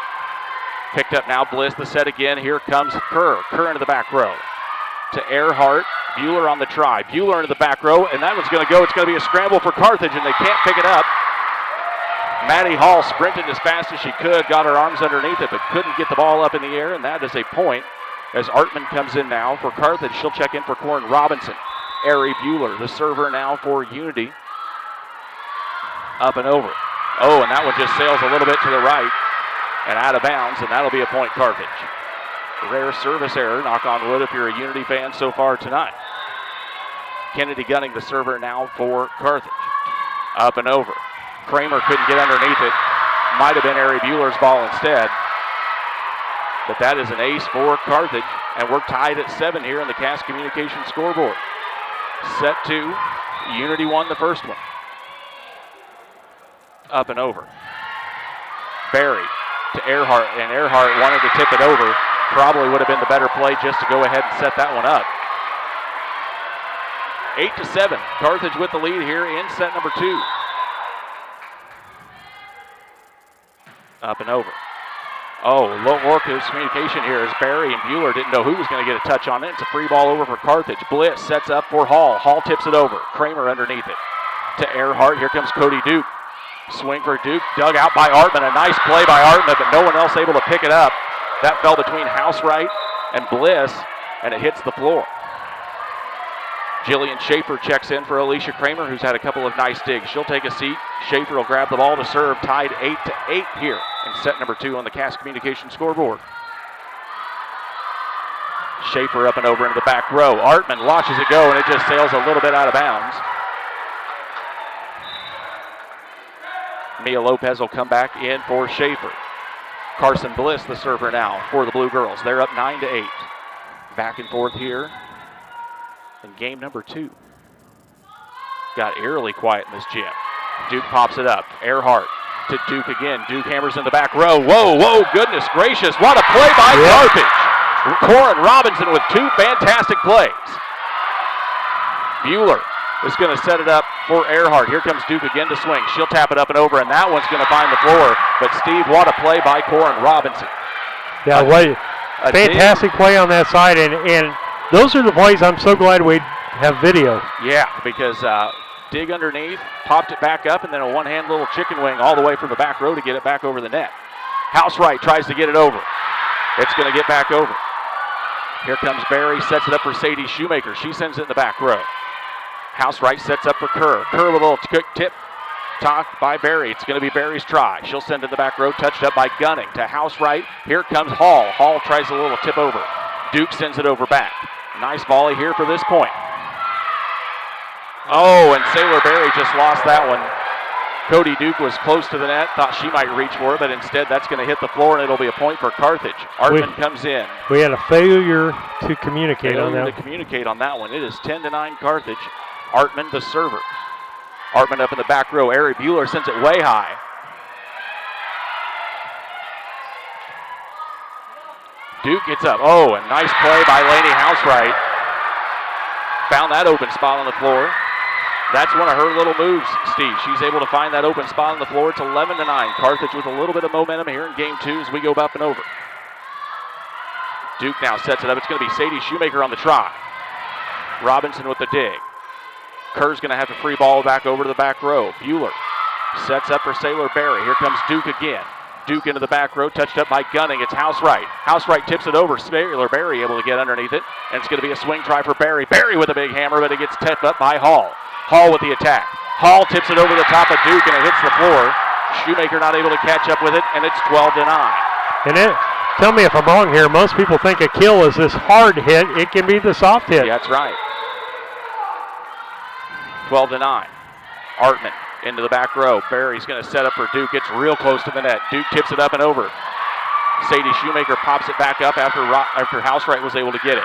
Picked up now. Bliss, the set again. Here comes Kerr. Kerr into the back row. To Earhart. Bueller on the try. Bueller into the back row, and that one's going to go. It's going to be a scramble for Carthage, and they can't pick it up. Maddie Hall sprinted as fast as she could, got her arms underneath it, but couldn't get the ball up in the air, and that is a point as Artman comes in now for Carthage. She'll check in for Corin Robinson. Ari Bueller, the server now for Unity. Up and over. Oh, and that one just sails a little bit to the right and out of bounds, and that'll be a point Carthage. Rare service error, knock on wood if you're a Unity fan so far tonight. Kennedy Gunning, the server now for Carthage. Up and over. Kramer couldn't get underneath it. Might have been Ari Bueller's ball instead. But that is an ace for Carthage, and we're tied at 7 here in the Cass Communication scoreboard. Set 2, Unity won the first one. Up and over. Barry to Earhart, and Earhart wanted to tip it over. Probably would have been the better play just to go ahead and set that one up. 8-7, Carthage with the lead here in set number 2. Up and over. Oh, low work of communication here as Barry and Bueller didn't know who was going to get a touch on it. It's a free ball over for Carthage. Bliss sets up for Hall. Hall tips it over. Kramer underneath it. To Earhart. Here comes Cody Duke. Swing for Duke. Dug out by Artman. A nice play by Artman, but no one else able to pick it up. That fell between Housewright and Bliss, and it hits the floor. Jillian Schaefer checks in for Alicia Kramer, who's had a couple of nice digs. She'll take a seat. Schaefer will grab the ball to serve, tied 8-8 here in set number 2 on the Cass Communication scoreboard. Schaefer up and over into the back row. Artman watches it go, and it just sails a little bit out of bounds. Mia Lopez will come back in for Schaefer. Carson Bliss, the server now for the Blue Girls. They're up 9-8. Back and forth here in game number 2. Got eerily quiet in this gym. Duke pops it up. Earhart to Duke again. Duke hammers in the back row. Whoa, goodness gracious. What a play by Carthage. Corin Robinson with 2 fantastic plays. Bueller is going to set it up for Earhart. Here comes Duke again to swing. She'll tap it up and over, and that one's going to find the floor. But Steve, what a play by Corin Robinson. Yeah, fantastic play on that side, and those are the plays I'm so glad we have video. Yeah, because dig underneath, popped it back up, and then a one-hand little chicken wing all the way from the back row to get it back over the net. Housewright tries to get it over. It's going to get back over. Here comes Barry, sets it up for Sadie Shoemaker. She sends it in the back row. Housewright sets up for Kerr. Kerr with a little quick tip. Talk by Barry. It's going to be Barry's try. She'll send it in the back row, touched up by Gunning to Housewright. Here comes Hall. Hall tries a little tip over. Duke sends it over back. Nice volley here for this point. Oh, and Sailor Barry just lost that one. Cody Duke was close to the net, thought she might reach for it, but instead that's going to hit the floor, and it'll be a point for Carthage. Artman comes in. We had a failure to communicate on that. Communicate on that one. It is 10-9 Carthage. Artman, the server. Artman up in the back row. Ari Bueller sends it way high. Duke gets up. Oh, a nice play by Lainey Housewright. Found that open spot on the floor. That's one of her little moves, Steve. She's able to find that open spot on the floor. It's 11-9. Carthage with a little bit of momentum here in game 2 as we go up and over. Duke now sets it up. It's going to be Sadie Shoemaker on the try. Robinson with the dig. Kerr's going to have to free ball back over to the back row. Bueller sets up for Sailor Berry. Here comes Duke again. Duke into the back row, touched up by Gunning. It's Housewright. Housewright tips it over. Sailor Berry able to get underneath it. And it's going to be a swing try for Berry. Berry with a big hammer, but it gets tipped up by Hall. Hall with the attack. Hall tips it over the top of Duke, and it hits the floor. Shoemaker not able to catch up with it, and it's 12-9. And tell me if I'm wrong here. Most people think a kill is this hard hit. It can be the soft hit. Yeah, that's right. 12-9. Artman into the back row. Barry's going to set up for Duke. It's real close to the net. Duke tips it up and over. Sadie Shoemaker pops it back up after Housewright was able to get it.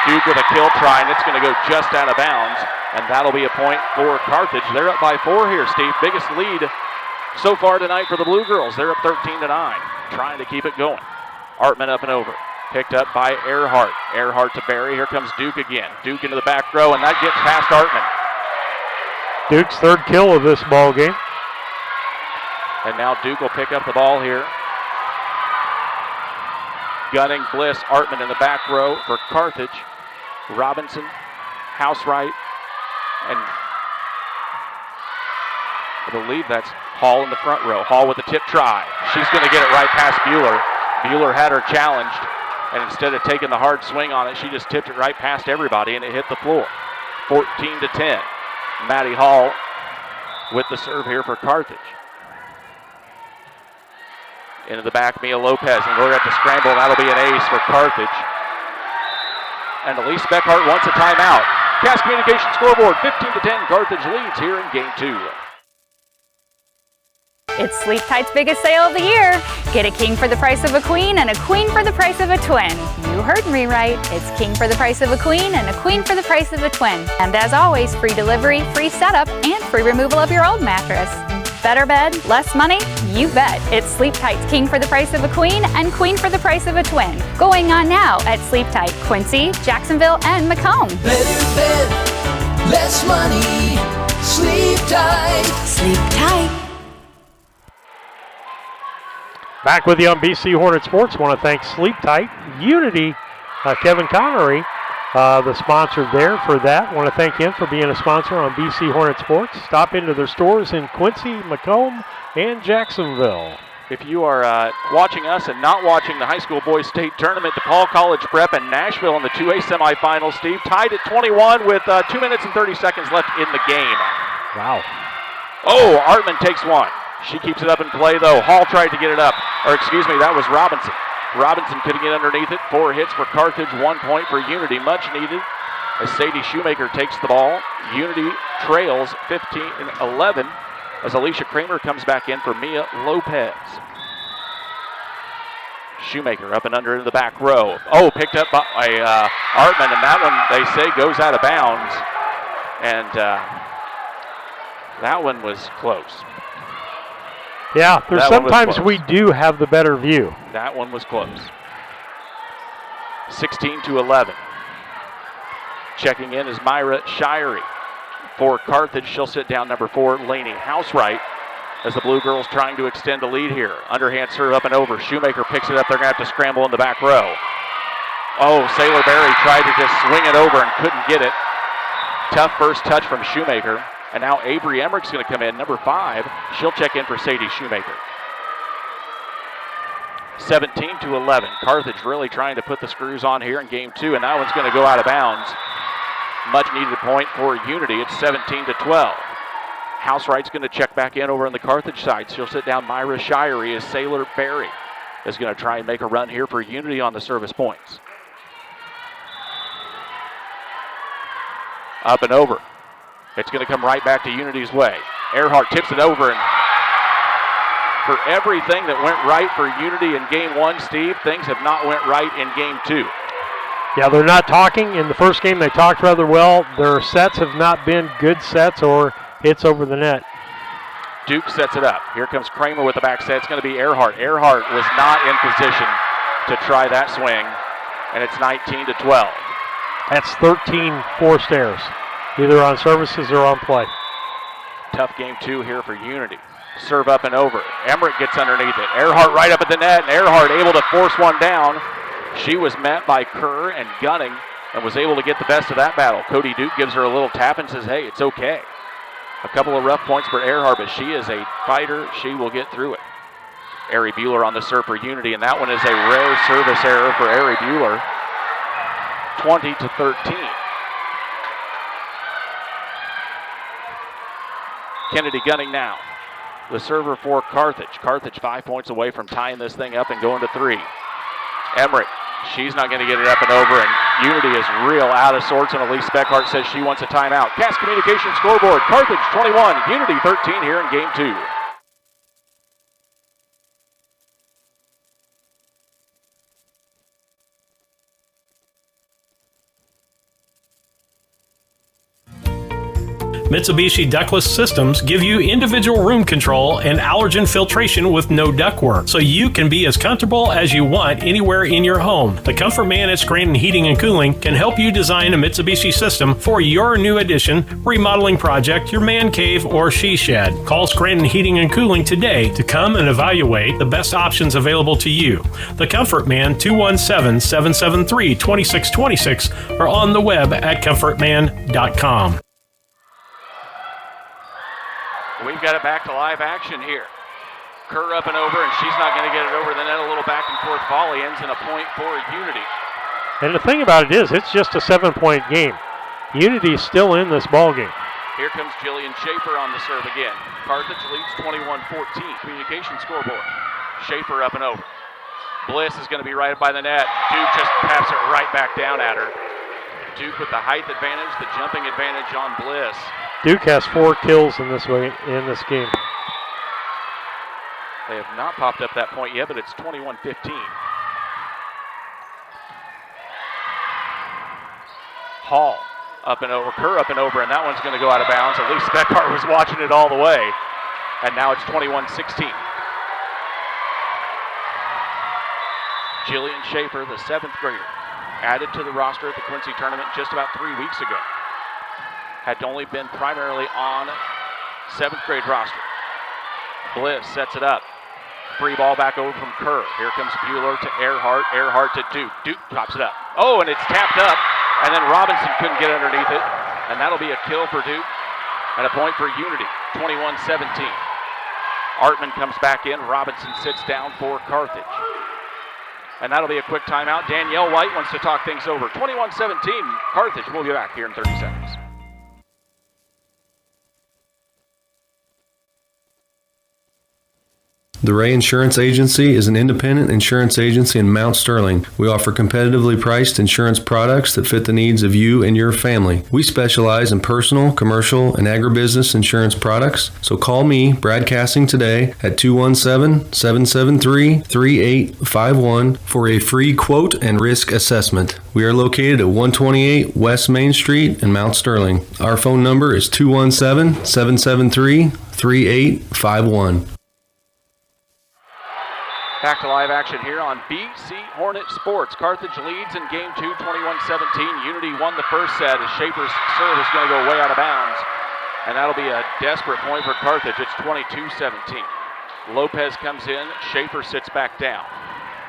Duke with a kill try, and it's going to go just out of bounds, and that'll be a point for Carthage. They're up by 4 here, Steve. Biggest lead so far tonight for the Blue Girls. They're up 13-9, trying to keep it going. Artman up and over. Picked up by Earhart. Earhart to Barry. Here comes Duke again. Duke into the back row, and that gets past Artman. Duke's third kill of this ball game. And now Duke will pick up the ball here. Gunning, Bliss, Artman in the back row for Carthage. Robinson, Housewright, and I believe that's Hall in the front row. Hall with the tip try. She's going to get it right past Bueller. Bueller had her challenged, and instead of taking the hard swing on it, she just tipped it right past everybody, and it hit the floor. 14-10. Maddie Hall with the serve here for Carthage. Into the back, Mia Lopez, and we're at the scramble, and that'll be an ace for Carthage. And Elise Beckhart wants a timeout. Cass Communication scoreboard, 15-10. Carthage leads here in game 2. It's Sleep Tight's biggest sale of the year. Get a king for the price of a queen and a queen for the price of a twin. You heard me right. It's king for the price of a queen and a queen for the price of a twin. And as always, free delivery, free setup, and free removal of your old mattress. Better bed, less money? You bet. It's Sleep Tight's king for the price of a queen and queen for the price of a twin. Going on now at Sleep Tight, Quincy, Jacksonville, and Macomb. Better bed, less money. Sleep Tight. Sleep Tight. Back with you on BC Hornet Sports. Want to thank Sleep Tight, Unity, Kevin Connery, the sponsor there for that. Want to thank him for being a sponsor on BC Hornet Sports. Stop into their stores in Quincy, Macomb, and Jacksonville. If you are watching us and not watching the high school boys state tournament, DePaul College Prep and Nashville in the 2A semifinals, Steve, tied at 21 with 2 minutes and 30 seconds left in the game. Wow. Oh, Artman takes one. She keeps it up in play, though. Hall tried to get it up. Or, excuse me, that was Robinson. Robinson couldn't get underneath it. 4 hits for Carthage, 1 point for Unity. Much needed as Sadie Shoemaker takes the ball. Unity trails 15-11 as Alicia Kramer comes back in for Mia Lopez. Shoemaker up and under into the back row. Oh, picked up by Artman, and that one, they say, goes out of bounds. And that one was close. Yeah, there's sometimes we do have the better view. That one was close. 16-11. Checking in is Myra Shirey. For Carthage, she'll sit down number 4, Lainey Housewright, as the Blue Girls trying to extend the lead here. Underhand serve up and over. Shoemaker picks it up. They're going to have to scramble in the back row. Oh, Sailor Berry tried to just swing it over and couldn't get it. Tough first touch from Shoemaker. And now Avery Emmerich's going to come in, number 5. She'll check in for Sadie Shoemaker. 17-11. Carthage really trying to put the screws on here in game 2, and that one's going to go out of bounds. Much needed point for Unity. It's 17-12. Housewright's going to check back in over on the Carthage side. She'll sit down Myra Shirey as Sailor Berry is going to try and make a run here for Unity on the service points. Up and over. It's going to come right back to Unity's way. Earhart tips it over, and for everything that went right for Unity in game one, Steve, things have not went right in game two. Yeah, they're not talking. In the first game, they talked rather well. Their sets have not been good sets or hits over the net. Duke sets it up. Here comes Kramer with the back set. It's going to be Earhart. Earhart was not in position to try that swing, and it's 19-12. That's 13 forced errors, either on services or on play. Tough game two here for Unity. Serve up and over. Emmerich gets underneath it. Earhart right up at the net, and Earhart able to force one down. She was met by Kerr and Gunning and was able to get the best of that battle. Cody Duke gives her a little tap and says, hey, it's okay. A couple of rough points for Earhart, but she is a fighter. She will get through it. Ari Bueller on the serve for Unity, and that one is a rare service error for Ari Bueller. 20-13. Kennedy Gunning now. The server for Carthage. Carthage 5 points away from tying this thing up and going to three. Emmerich, she's not going to get it up and over, and Unity is real out of sorts, and Elise Beckhart says she wants a timeout. Cass Communications scoreboard, Carthage 21, Unity 13 here in game two. Mitsubishi ductless systems give you individual room control and allergen filtration with no ductwork, so you can be as comfortable as you want anywhere in your home. The Comfort Man at Scranton Heating and Cooling can help you design a Mitsubishi system for your new addition, remodeling project, your man cave, or she shed. Call Scranton Heating and Cooling today to come and evaluate the best options available to you. The Comfort Man, 217-773-2626, or on the web at comfortman.com. We've got it back to live action here. Kerr up and over, and she's not going to get it over the net. A little back and forth volley ends in a point for Unity. And the thing about it is, it's just a 7-point game. Unity's still in this ball game. Here comes Jillian Schaefer on the serve again. Carthage leads 21-14. Communication scoreboard. Schaefer up and over. Bliss is going to be right by the net. Duke just taps it right back down at her. Duke with the height advantage, the jumping advantage on Bliss. Duke has 4 kills in this game. They have not popped up that point yet, but it's 21-15. Hall up and over, Kerr up and over, and that one's going to go out of bounds. Elise Beckhart was watching it all the way, and now it's 21-16. Jillian Schaefer, the 7th grader, added to the roster at the Quincy tournament just about 3 weeks ago. Had only been primarily on 7th grade roster. Bliss sets it up. Free ball back over from Kerr. Here comes Bueller to Earhart. Earhart to Duke. Duke drops it up. Oh, and it's tapped up. And then Robinson couldn't get underneath it. And that'll be a kill for Duke. And a point for Unity. 21-17. Artman comes back in. Robinson sits down for Carthage. And that'll be a quick timeout. Danielle White wants to talk things over. 21-17. Carthage. We'll be back here in 30 seconds. The Ray Insurance Agency is an independent insurance agency in Mount Sterling. We offer competitively priced insurance products that fit the needs of you and your family. We specialize in personal, commercial, and agribusiness insurance products. So call me, Brad Cassing, today at 217-773-3851 for a free quote and risk assessment. We are located at 128 West Main Street in Mount Sterling. Our phone number is 217-773-3851. Back to live action here on BC Hornet Sports. Carthage leads in game 2, 21-17. Unity won the first set as Schaefer's serve is going to go way out of bounds. And that'll be a desperate point for Carthage. It's 22-17. Lopez comes in. Schaefer sits back down.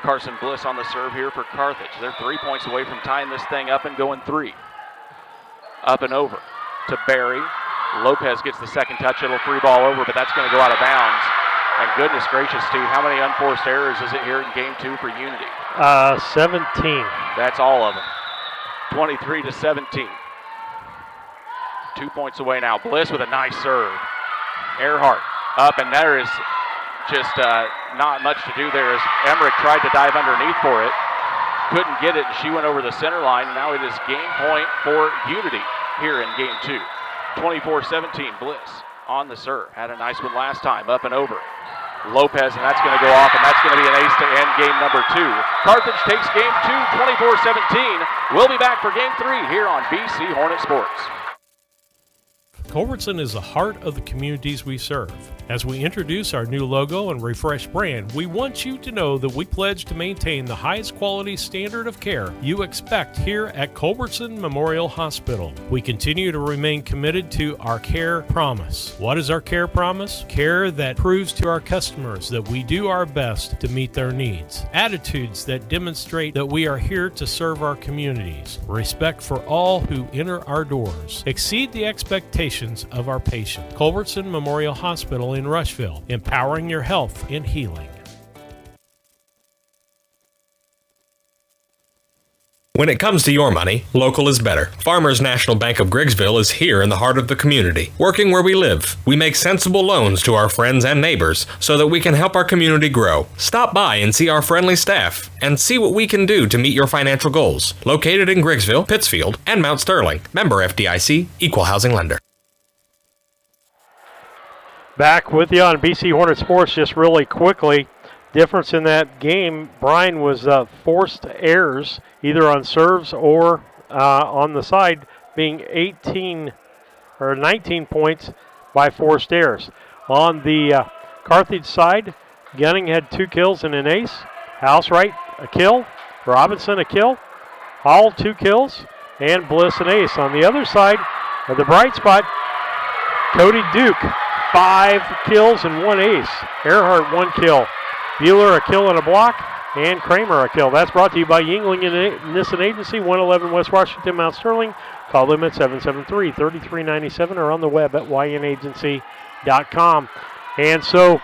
Carson Bliss on the serve here for Carthage. They're 3 points away from tying this thing up and going 3. Up and over to Barry. Lopez gets the second touch. It'll free ball over, but that's going to go out of bounds. And goodness gracious, Steve, how many unforced errors is it here in game 2 for Unity? 17. That's all of them. 23-17. 2 points away now. Bliss with a nice serve. Earhart up, and there is just not much to do there as Emmerich tried to dive underneath for it. Couldn't get it, and she went over the center line. Now it is game point for Unity here in game 2. 24-17, Bliss. on the serve. Had a nice one last time, up and over. Lopez, and that's going to go off, and that's going to be an ace to end game number 2. Carthage takes game 2, 24-17. We'll be back for game 3 here on BC Hornet Sports. Culbertson is the heart of the communities we serve. As we introduce our new logo and refreshed brand, we want you to know that we pledge to maintain the highest quality standard of care you expect here at Culbertson Memorial Hospital. We continue to remain committed to our care promise. What is our care promise? Care that proves to our customers that we do our best to meet their needs. Attitudes that demonstrate that we are here to serve our communities. Respect for all who enter our doors. Exceed the expectations of our patient. Culbertson Memorial Hospital in Rushville, empowering your health and healing. When it comes to your money, local is better. Farmers National Bank of Griggsville is here in the heart of the community, working where we live. We make sensible loans to our friends and neighbors so that we can help our community grow. Stop by and see our friendly staff and see what we can do to meet your financial goals. Located in Griggsville, Pittsfield, and Mount Sterling. Member FDIC, Equal Housing Lender. Back with you on BC Hornet Sports just really quickly. Difference in that game, Brian was forced errors either on serves or on the side, being 18 or 19 points by forced errors. On the Carthage side, Gunning had 2 kills and an ace. Housewright a kill, Robinson a kill, Hall 2 kills, and Bliss an ace. On the other side of the bright spot, Cody Duke 5 kills and 1 ace. Earhart 1 kill. Bueller a kill and a block, and Kramer a kill. That's brought to you by Yingling and Nissen Agency, 111 West Washington, Mount Sterling. Call them at 773-3397 or on the web at ynagency.com. And so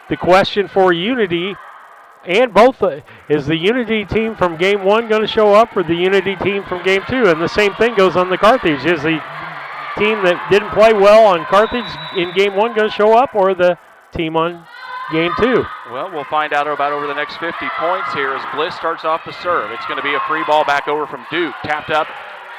the question for Unity, and both, is the Unity team from Game 1 going to show up or the Unity team from Game 2? And the same thing goes on the Carthage. Is the team that didn't play well on Carthage in Game 1 going to show up, or the team on Game 2? Well, we'll find out about over the next 50 points here as Bliss starts off the serve. It's going to be a free ball back over from Duke. Tapped up,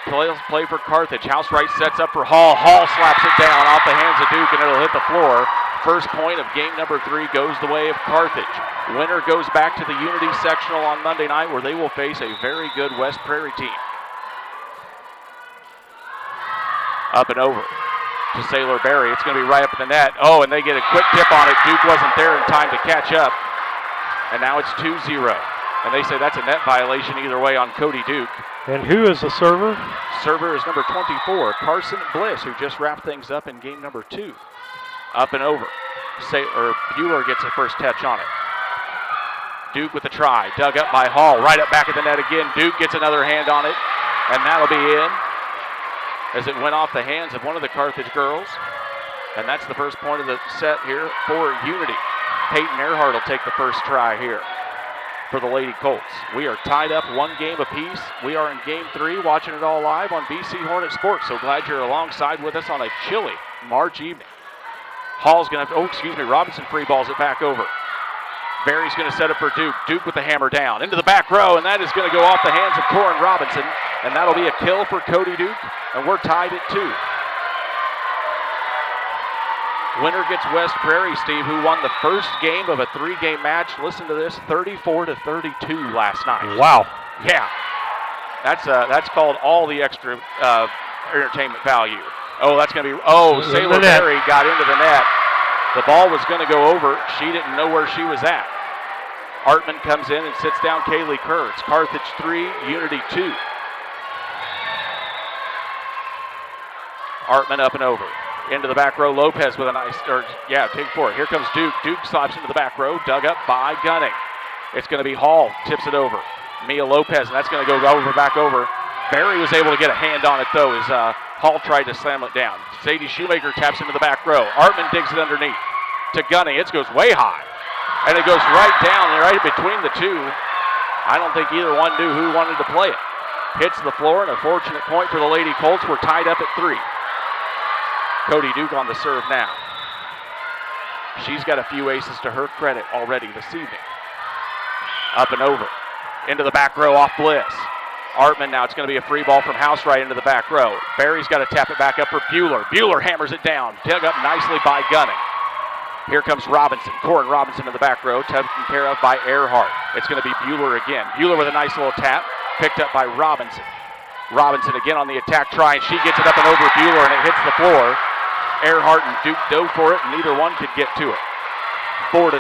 play for Carthage. Housewright sets up for Hall. Hall slaps it down off the hands of Duke, and it'll hit the floor. First point of game number 3 goes the way of Carthage. Winner goes back to the Unity sectional on Monday night, where they will face a very good West Prairie team. Up and over to Sailor Berry. It's going to be right up in the net. Oh, and they get a quick tip on it. Duke wasn't there in time to catch up. And now it's 2-0. And they say that's a net violation either way on Cody Duke. And who is the server? Server is number 24, Carson Bliss, who just wrapped things up in game number 2. Up and over. Bueller gets the first touch on it. Duke with a try. Dug up by Hall. Right up back of the net again. Duke gets another hand on it. And that'll be in, as it went off the hands of one of the Carthage girls. And that's the first point of the set here for Unity. Peyton Earhart will take the first try here for the Lady Colts. We are tied up 1 game apiece. We are in game 3, watching it all live on BC Hornet Sports. So glad you're alongside with us on a chilly March evening. Hall's going to Robinson free balls it back over. Berry's going to set it for Duke. Duke with the hammer down into the back row, and that is going to go off the hands of Corin Robinson. And that'll be a kill for Cody Duke, and we're tied at 2. Winner gets West Prairie, Steve, who won the first game of a 3-game match. Listen to this, 34-32 last night. Wow. Yeah. That's called all the extra entertainment value. Oh, that's going to be, Sailor Berry got into the net. The ball was going to go over. She didn't know where she was at. Hartman comes in and sits down Kaylee Kerr. It's Carthage 3, Unity 2. Hartman up and over. Into the back row, Lopez with a nice, take 4. Here comes Duke. Duke slaps into the back row, dug up by Gunning. It's going to be Hall, tips it over. Mia Lopez, and that's going to go back over. Berry was able to get a hand on it, though, as Hall tried to slam it down. Sadie Shoemaker taps into the back row. Hartman digs it underneath to Gunning. It goes way high, and it goes right down, right between the two. I don't think either one knew who wanted to play it. Hits the floor, and a fortunate point for the Lady Colts. We're tied up at 3. Cody Duke on the serve now. She's got a few aces to her credit already this evening. Up and over. Into the back row off Bliss. Artman, now it's going to be a free ball from House right into the back row. Barry's got to tap it back up for Bueller. Bueller hammers it down. Dug up nicely by Gunning. Here comes Robinson. Corin Robinson in the back row, taken care of by Earhart. It's going to be Bueller again. Bueller with a nice little tap, picked up by Robinson. Robinson again on the attack try, and she gets it up and over Bueller, and it hits the floor. Earhart and Duke dove for it, and neither one could get to it. 4-3.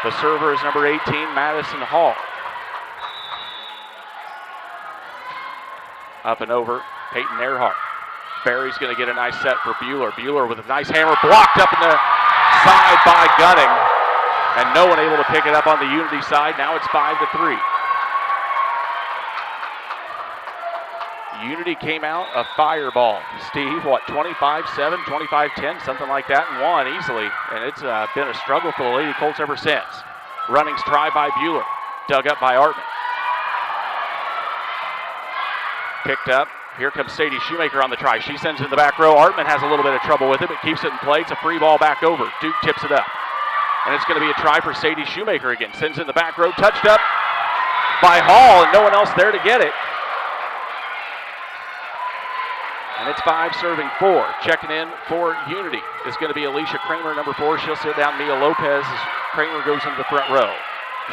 The server is number 18, Madison Hall. Up and over, Peyton Earhart. Barry's going to get a nice set for Bueller. Bueller with a nice hammer, blocked up in the side by Gunning, and no one able to pick it up on the Unity side. Now it's 5-3. Unity came out a fireball. Steve, 25-7, 25-10, something like that, and won easily. And it's been a struggle for the Lady Colts ever since. Runnings try by Bueller, dug up by Artman. Picked up. Here comes Sadie Shoemaker on the try. She sends it in the back row. Artman has a little bit of trouble with it, but keeps it in play. It's a free ball back over. Duke tips it up. And it's going to be a try for Sadie Shoemaker again. Sends it in the back row. Touched up by Hall, and no one else there to get it. And it's 5 serving 4. Checking in for Unity is going to be Alicia Kramer, number 4. She'll sit down Mia Lopez as Kramer goes into the front row.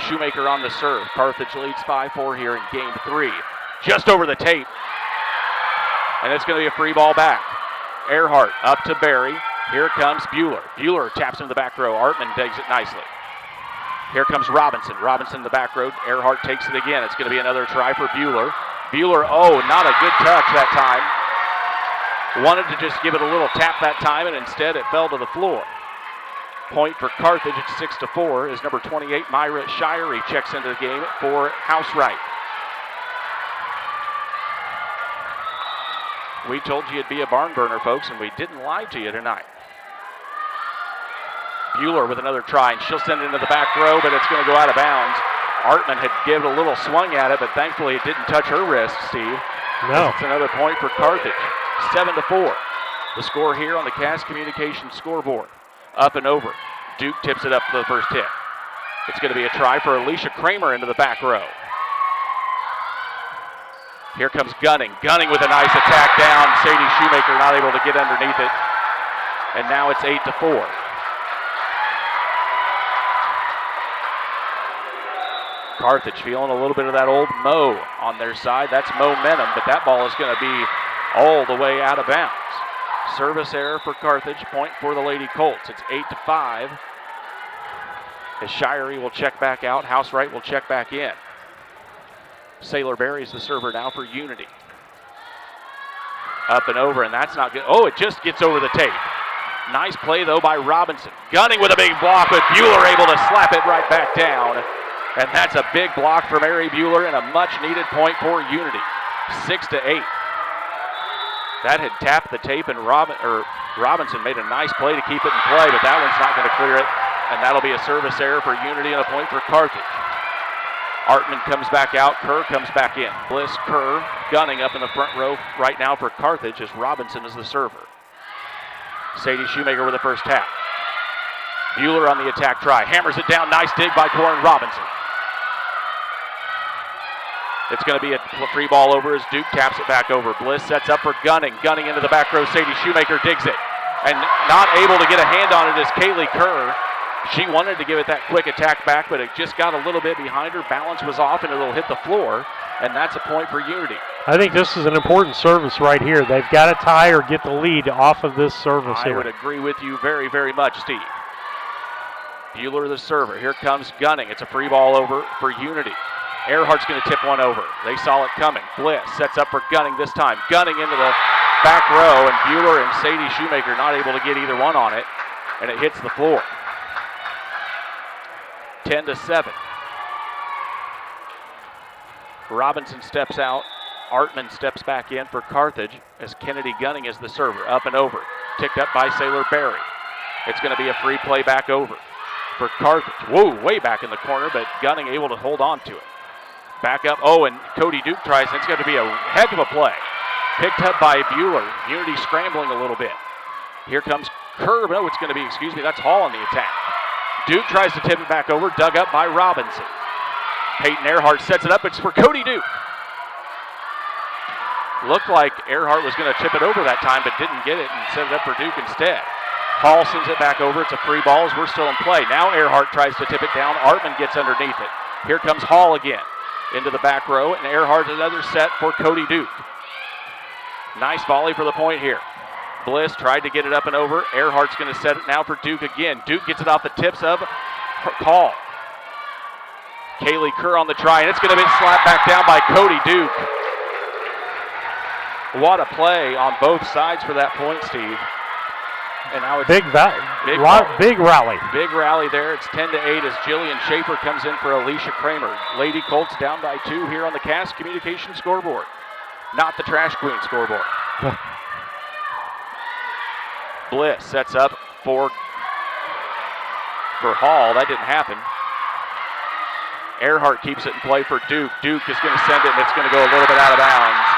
Shoemaker on the serve. Carthage leads 5-4 here in game 3. Just over the tape. And it's going to be a free ball back. Earhart up to Barry. Here comes Bueller. Bueller taps into the back row. Artman digs it nicely. Here comes Robinson. Robinson in the back row. Earhart takes it again. It's going to be another try for Bueller. Bueller, not a good touch that time. Wanted to just give it a little tap that time, and instead it fell to the floor. Point for Carthage at 6-4 is number 28, Myra Shirey, checks into the game for Housewright. We told you it'd be a barn burner, folks, and we didn't lie to you tonight. Bueller with another try, and she'll send it into the back row, but it's going to go out of bounds. Artman had given a little swung at it, but thankfully it didn't touch her wrist, Steve. No. It's another point for Carthage. 7-4. The score here on the Cass Communications scoreboard. Up and over. Duke tips it up for the first hit. It's going to be a try for Alicia Kramer into the back row. Here comes Gunning. Gunning with a nice attack down. Sadie Shoemaker not able to get underneath it. And now it's 8-4. Carthage feeling a little bit of that old Mo on their side. That's momentum, but that ball is going to be all the way out of bounds. Service error for Carthage, point for the Lady Colts. It's 8-5. As Shirey will check back out, Housewright will check back in. Sailor Berry's the server now for Unity. Up and over, and that's not good. Oh, it just gets over the tape. Nice play, though, by Robinson. Gunning with a big block, but Bueller able to slap it right back down. And that's a big block for Mary Bueller and a much-needed point for Unity. 6-8. That had tapped the tape, and Robinson made a nice play to keep it in play, but that one's not going to clear it. And that'll be a service error for Unity and a point for Carthage. Artman comes back out. Kerr comes back in. Bliss, Kerr, Gunning up in the front row right now for Carthage as Robinson is the server. Sadie Shoemaker with the first tap. Bueller on the attack try. Hammers it down. Nice dig by Corin Robinson. It's going to be a free ball over as Duke taps it back over. Bliss sets up for Gunning. Gunning into the back row. Sadie Shoemaker digs it. And not able to get a hand on it is Kaylee Kerr. She wanted to give it that quick attack back, but it just got a little bit behind her. Balance was off, and it'll hit the floor, and that's a point for Unity. I think this is an important service right here. They've got to tie or get the lead off of this service here. I would agree with you very, very much, Steve. Bueller the server. Here comes Gunning. It's a free ball over for Unity. Earhart's going to tip one over. They saw it coming. Bliss sets up for Gunning this time. Gunning into the back row, and Bueller and Sadie Shoemaker not able to get either one on it, and it hits the floor. 10-7. Robinson steps out. Artman steps back in for Carthage as Kennedy Gunning is the server. Up and over. Ticked up by Sailor Berry. It's going to be a free play back over for Carthage. Whoa, way back in the corner, but Gunning able to hold on to it. Back up. Oh, and Cody Duke tries. It's going to be a heck of a play. Picked up by Bueller. Unity scrambling a little bit. Here comes Kerr. No, it's going to be, that's Hall on the attack. Duke tries to tip it back over, dug up by Robinson. Peyton Earhart sets it up. It's for Cody Duke. Looked like Earhart was going to tip it over that time, but didn't get it and set it up for Duke instead. Hall sends it back over. It's a free ball as we're still in play. Now Earhart tries to tip it down. Artman gets underneath it. Here comes Hall again into the back row, and Earhart another set for Cody Duke. Nice volley for the point here. Bliss tried to get it up and over. Earhart's going to set it now for Duke again. Duke gets it off the tips of Hall. Kaylee Kerr on the try, and it's going to be slapped back down by Cody Duke. What a play on both sides for that point, Steve. And now it's big rally. Big rally there. It's 10-8 as Jillian Schaefer comes in for Alicia Kramer. Lady Colts down by 2 here on the Cass Communication scoreboard, not the Trash Queen scoreboard. Bliss sets up for Hall. That didn't happen. Earhart keeps it in play for Duke. Duke is going to send it, and it's going to go a little bit out of bounds.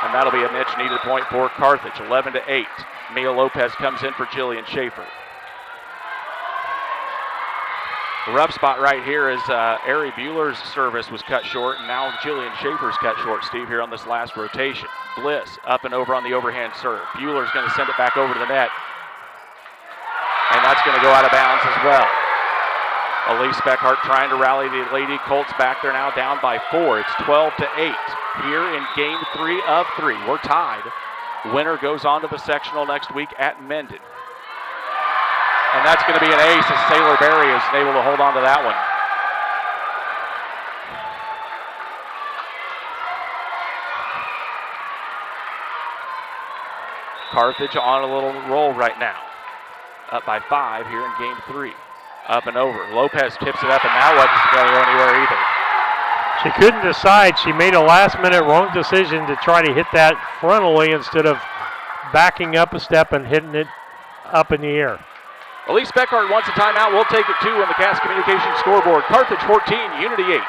And that'll be a much-needed point for Carthage, 11-8. Mia Lopez comes in for Jillian Schaefer. The rough spot right here is Ari Bueller's service was cut short, and now Jillian Schaefer's cut short, Steve, here on this last rotation. Bliss up and over on the overhand serve. Bueller's going to send it back over to the net. And that's going to go out of bounds as well. Elise Beckhart trying to rally the Lady Colts back. They're now down by 4. It's 12-8 here in game 3 of 3. We're tied. Winner goes on to the sectional next week at Mendon. And that's going to be an ace as Sailor Berry is able to hold on to that one. Carthage on a little roll right now. Up by 5 here in game 3. Up and over. Lopez tips it up, and now wasn't going to go anywhere either. She couldn't decide. She made a last-minute wrong decision to try to hit that frontally instead of backing up a step and hitting it up in the air. Elise Beckhart wants a timeout. We'll take it too on the Cass Communications scoreboard. Carthage 14, Unity 8.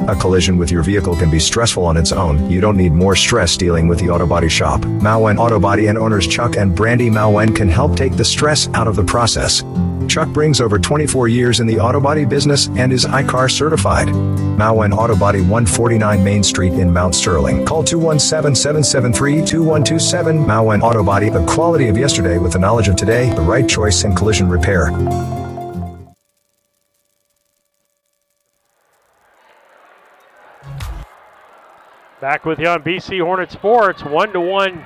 A collision with your vehicle can be stressful on its own. You don't need more stress dealing with the Auto Body Shop. Mauen Auto Body and owners Chuck and Brandy Mauen can help take the stress out of the process. Chuck brings over 24 years in the auto body business and is ICAR certified. Mauen Auto Body, 149 Main Street in Mount Sterling. Call 217-773-2127. Mauen Auto Body, the quality of yesterday with the knowledge of today, the right choice in collision repair. Back with you on BC Hornet Sports. 1-1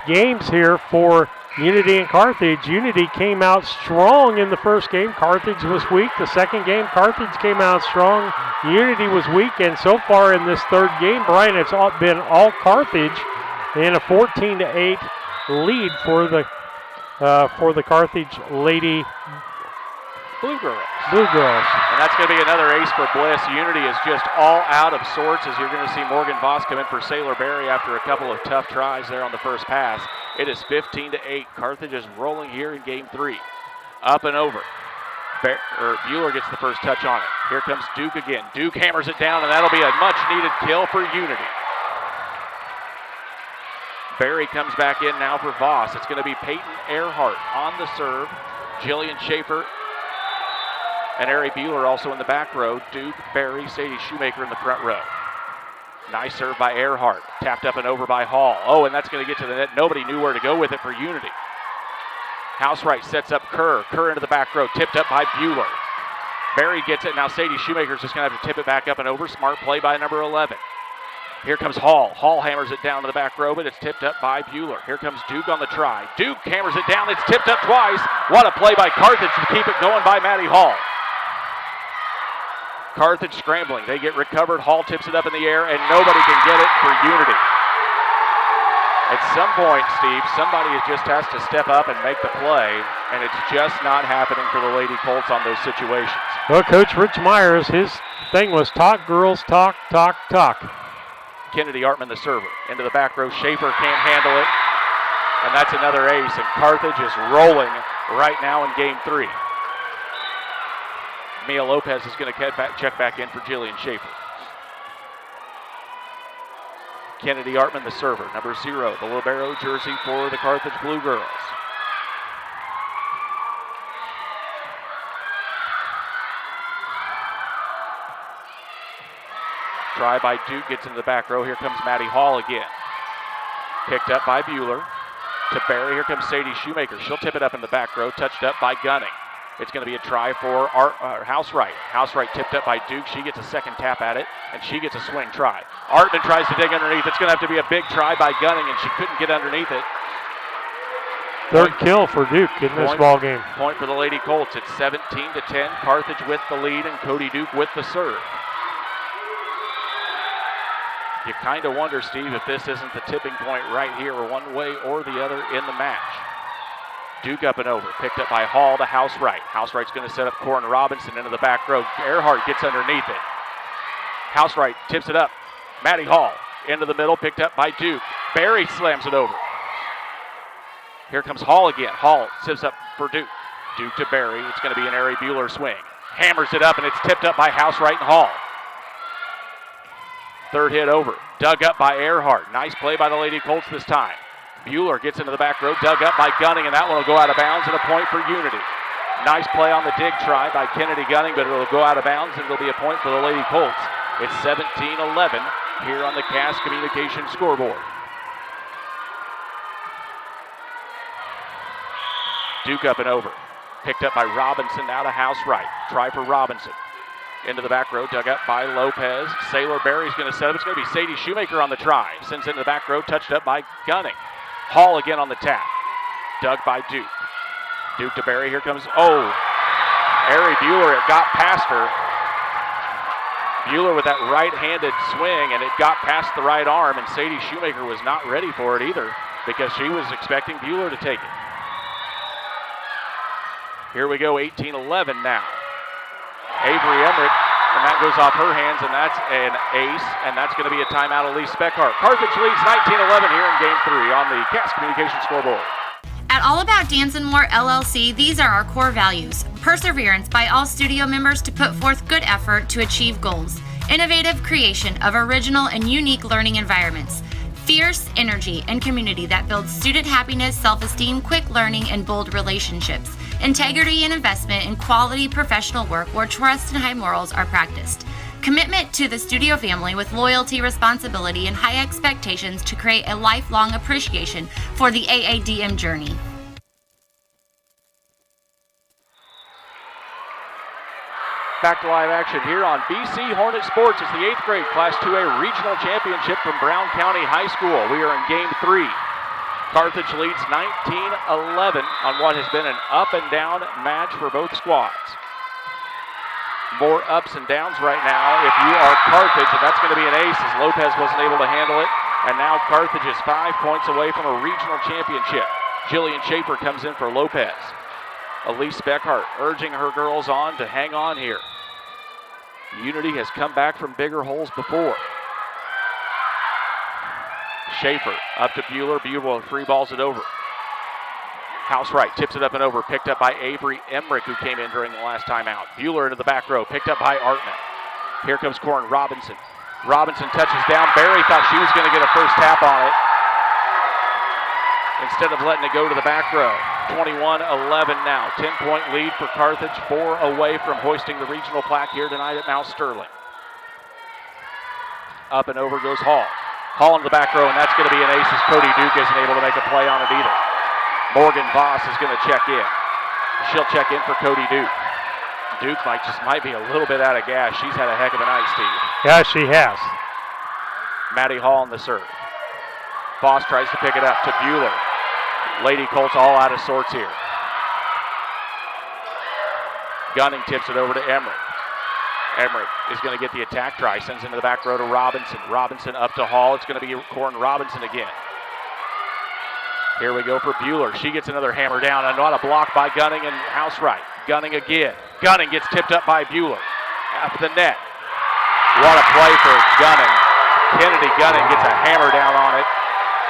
games here for Unity and Carthage. Unity came out strong in the first game. Carthage was weak. The second game, Carthage came out strong. Unity was weak, and so far in this third game, Brian, it's been all Carthage in a 14-8 lead for the Carthage Lady Blue Girls. And that's going to be another ace for Bliss. Unity is just all out of sorts as you're going to see Morgan Voss come in for Sailor Berry after a couple of tough tries there on the first pass. It is 15-8. Carthage is rolling here in game 3. Up and over. Bueller gets the first touch on it. Here comes Duke again. Duke hammers it down, and that'll be a much-needed kill for Unity. Berry comes back in now for Voss. It's going to be Peyton Earhart on the serve. Jillian Schaefer and Ari Bueller also in the back row. Duke, Berry, Sadie Shoemaker in the front row. Nice serve by Earhart. Tapped up and over by Hall. Oh, and that's going to get to the net. Nobody knew where to go with it for Unity. Housewright sets up Kerr. Kerr into the back row. Tipped up by Bueller. Berry gets it. Now Sadie Shoemaker's just going to have to tip it back up and over. Smart play by number 11. Here comes Hall. Hall hammers it down to the back row, but it's tipped up by Bueller. Here comes Duke on the try. Duke hammers it down. It's tipped up twice. What a play by Carthage to keep it going by Maddie Hall. Carthage scrambling. They get recovered. Hall tips it up in the air, and nobody can get it for Unity. At some point, Steve, somebody just has to step up and make the play, and it's just not happening for the Lady Colts on those situations. Well, Coach Rich Myers, his thing was talk, girls, talk, talk, talk. Kennedy Artman, the server. Into the back row. Schaefer can't handle it, and that's another ace, and Carthage is rolling right now in game 3. Mia Lopez is going to check back in for Jillian Schaefer. Kennedy Artman, the server. Number 0, the libero jersey for the Carthage Blue Girls. Try by Duke, gets into the back row. Here comes Maddie Hall again. Picked up by Bueller. To Barry, here comes Sadie Shoemaker. She'll tip it up in the back row, touched up by Gunning. It's going to be a try for Housewright. Housewright tipped up by Duke. She gets a second tap at it, and she gets a swing try. Artman tries to dig underneath. It's going to have to be a big try by Gunning, and she couldn't get underneath it. Third kill for Duke in this ball game. Point for the Lady Colts. It's 17-10. Carthage with the lead, and Cody Duke with the serve. You kind of wonder, Steve, if this isn't the tipping point right here, one way or the other in the match. Duke up and over, picked up by Hall to Housewright. Housewright's going to set up Corin Robinson into the back row. Earhart gets underneath it. Housewright tips it up. Maddie Hall into the middle, picked up by Duke. Barry slams it over. Here comes Hall again. Hall tips up for Duke. Duke to Barry. It's going to be an Ari Bueller swing. Hammers it up, and it's tipped up by Housewright and Hall. Third hit over. Dug up by Earhart. Nice play by the Lady Colts this time. Bueller gets into the back row, dug up by Gunning, and that one will go out of bounds and a point for Unity. Nice play on the dig try by Kennedy Gunning, but it'll go out of bounds and it'll be a point for the Lady Colts. It's 17-11 here on the Cass Communications scoreboard. Duke up and over. Picked up by Robinson, now to Housewright. Try for Robinson. Into the back row, dug up by Lopez. Sailor Berry's going to set up. It's going to be Sadie Shoemaker on the try. Sends into the back row, touched up by Gunning. Hall again on the tap. Dug by Duke. Duke to Berry. Here comes, Ari Bueller. It got past her. Bueller with that right-handed swing, and it got past the right arm, and Sadie Shoemaker was not ready for it either because she was expecting Bueller to take it. Here we go, 18-11 now. Avery Emmerich, and that goes off her hands, and that's an ace, and that's going to be a timeout of Lee Speckhart. Carthage leads 19-11 here in Game 3 on the Cass Communications scoreboard. At All About Dance and More LLC, these are our core values. Perseverance by all studio members to put forth good effort to achieve goals. Innovative creation of original and unique learning environments. Fierce energy and community that builds student happiness, self-esteem, quick learning, and bold relationships. Integrity and investment in quality professional work where trust and high morals are practiced. Commitment to the studio family with loyalty, responsibility, and high expectations to create a lifelong appreciation for the AADM journey. Back to live action here on BC Hornet Sports. It's the 8th grade Class 2A Regional Championship from Brown County High School. We are in Game 3. Carthage leads 19-11 on what has been an up and down match for both squads. More ups and downs right now if you are Carthage, and that's going to be an ace as Lopez wasn't able to handle it. And now Carthage is 5 points away from a regional championship. Jillian Schaefer comes in for Lopez. Elise Beckhart urging her girls on to hang on here. Unity has come back from bigger holes before. Schaefer up to Bueller. Bueller free balls it over. Housewright tips it up and over. Picked up by Avery Emmerich, who came in during the last timeout. Bueller into the back row. Picked up by Artman. Here comes Corin Robinson. Robinson touches down. Barry thought she was going to get a first tap on it instead of letting it go to the back row. 21-11 now. 10-point lead for Carthage. 4 away from hoisting the regional plaque here tonight at Mount Sterling. Up and over goes Hall. Hall in the back row, and that's going to be an ace as Cody Duke isn't able to make a play on it either. Morgan Voss is going to check in. She'll check in for Cody Duke. Duke might be a little bit out of gas. She's had a heck of a night, Steve. Yeah, she has. Maddie Hall on the serve. Voss tries to pick it up to Bueller. Lady Colts all out of sorts here. Gunning tips it over to Emmerich. Emmerich is going to get the attack try. Sends into the back row to Robinson. Robinson up to Hall. It's going to be Corin Robinson again. Here we go for Bueller. She gets another hammer down. And not a block by Gunning and Housewright. Gunning again. Gunning gets tipped up by Bueller. At the net. What a play for Gunning. Kennedy Gunning gets a hammer down on it.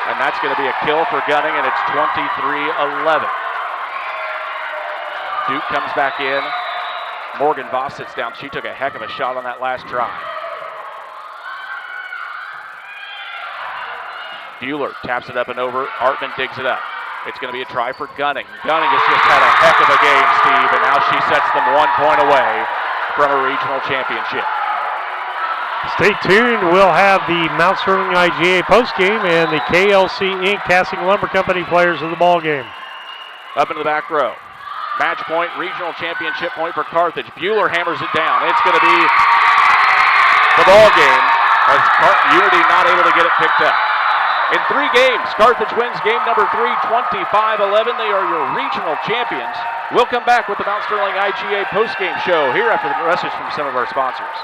And that's going to be a kill for Gunning, and it's 23-11. Duke comes back in. Morgan Voss sits down. She took a heck of a shot on that last try. Bueller taps it up and over. Artman digs it up. It's going to be a try for Gunning. Gunning has just had a heck of a game, Steve, and now she sets them 1 point away from a regional championship. Stay tuned. We'll have the Mount Sterling IGA postgame and the KLC Inc. Casting Lumber Company players of the ball game. Up into the back row. Match point, regional championship point for Carthage. Bueller hammers it down. It's going to be the ball game as Unity not able to get it picked up. In 3 games, Carthage wins game number 3, 25-11. They are your regional champions. We'll come back with the Mount Sterling IGA postgame show here after the message from some of our sponsors.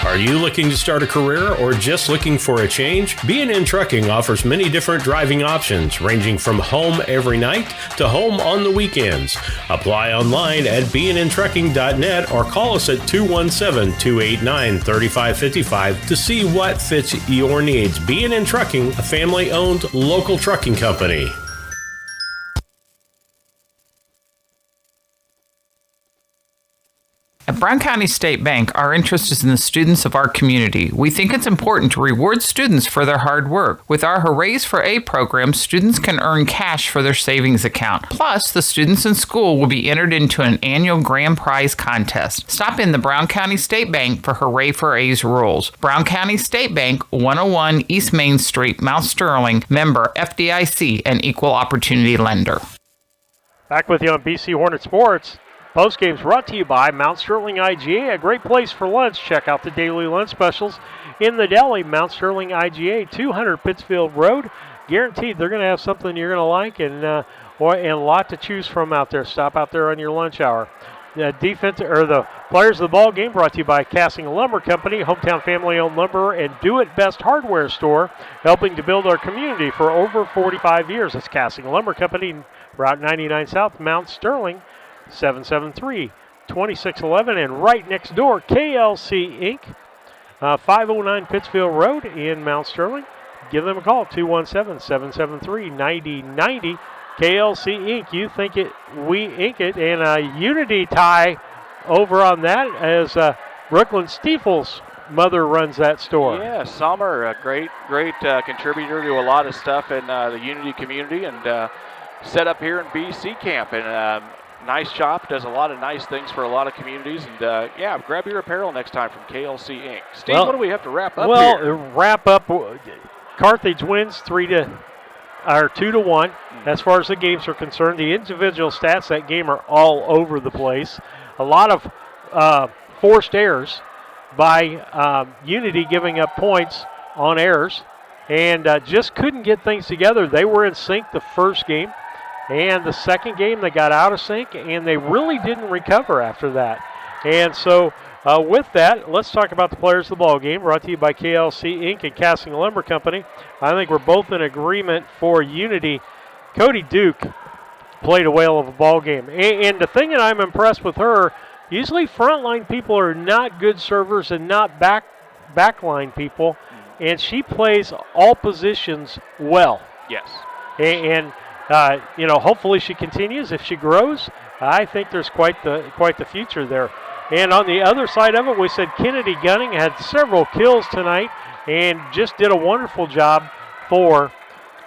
Are you looking to start a career or just looking for a change? B&N Trucking offers many different driving options, ranging from home every night to home on the weekends. Apply online at bnntrucking.net or call us at 217-289-3555 to see what fits your needs. B&N Trucking, a family-owned local trucking company. At Brown County State Bank, our interest is in the students of our community. We think it's important to reward students for their hard work. With our Hoorays for A program, students can earn cash for their savings account. Plus, the students in school will be entered into an annual grand prize contest. Stop in the Brown County State Bank for Hooray for A's rules. Brown County State Bank, 101 East Main Street, Mount Sterling, member FDIC, and equal opportunity lender. Back with you on BC Hornet Sports. Postgame's brought to you by Mount Sterling IGA, a great place for lunch. Check out the daily lunch specials in the deli. Mount Sterling IGA, 200 Pittsfield Road. Guaranteed they're going to have something you're going to like and a lot to choose from out there. Stop out there on your lunch hour. The players of the ball game brought to you by Casting Lumber Company, hometown family-owned lumber and do-it-best hardware store, helping to build our community for over 45 years. That's Casting Lumber Company, Route 99 South, Mount Sterling. 773-2611, and right next door, KLC Inc., 509 Pittsfield Road in Mount Sterling. Give them a call, 217-773-9090. KLC Inc., you think it, we ink it, and a Unity tie over on that as Brooklyn Stiefel's mother runs that store. Yeah, Summer, a great contributor to a lot of stuff in the Unity community and set up here in BC Camp. And nice shop, does a lot of nice things for a lot of communities, and grab your apparel next time from KLC Inc. Steve, what do we have to wrap up here? Wrap up. Carthage wins 2-1 as far as the games are concerned. The individual stats that game are all over the place. A lot of forced errors by Unity, giving up points on errors, and just couldn't get things together. They were in sync the first game. And the second game, they got out of sync, and they really didn't recover after that. And so with that, let's talk about the players of the ball game, brought to you by KLC Inc. and Casting Lumber Company. I think we're both in agreement for Unity. Cody Duke played a whale of a ball game. And the thing that I'm impressed with her, usually frontline people are not good servers and not backline people, and she plays all positions well. Yes. And hopefully she continues. If she grows, I think there's quite the future there. And on the other side of it, we said Kennedy Gunning had several kills tonight and just did a wonderful job for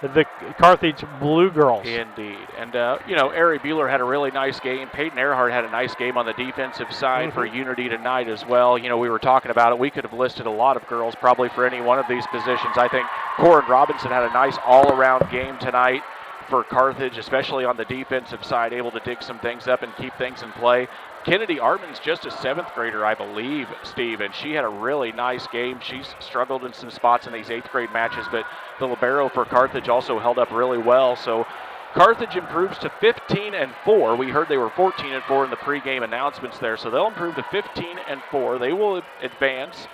the Carthage Blue Girls. Indeed. And, Ari Bueller had a really nice game. Peyton Earhart had a nice game on the defensive side for Unity tonight as well. We were talking about it. We could have listed a lot of girls probably for any one of these positions. I think Corin Robinson had a nice all-around game tonight for Carthage, especially on the defensive side, able to dig some things up and keep things in play. Kennedy Artman's just a 7th grader, I believe, Steve, and she had a really nice game. She's struggled in some spots in these 8th grade matches, but the libero for Carthage also held up really well. So Carthage improves to 15-4. We heard they were 14-4 in the pregame announcements there, so they'll improve to 15-4. They will advance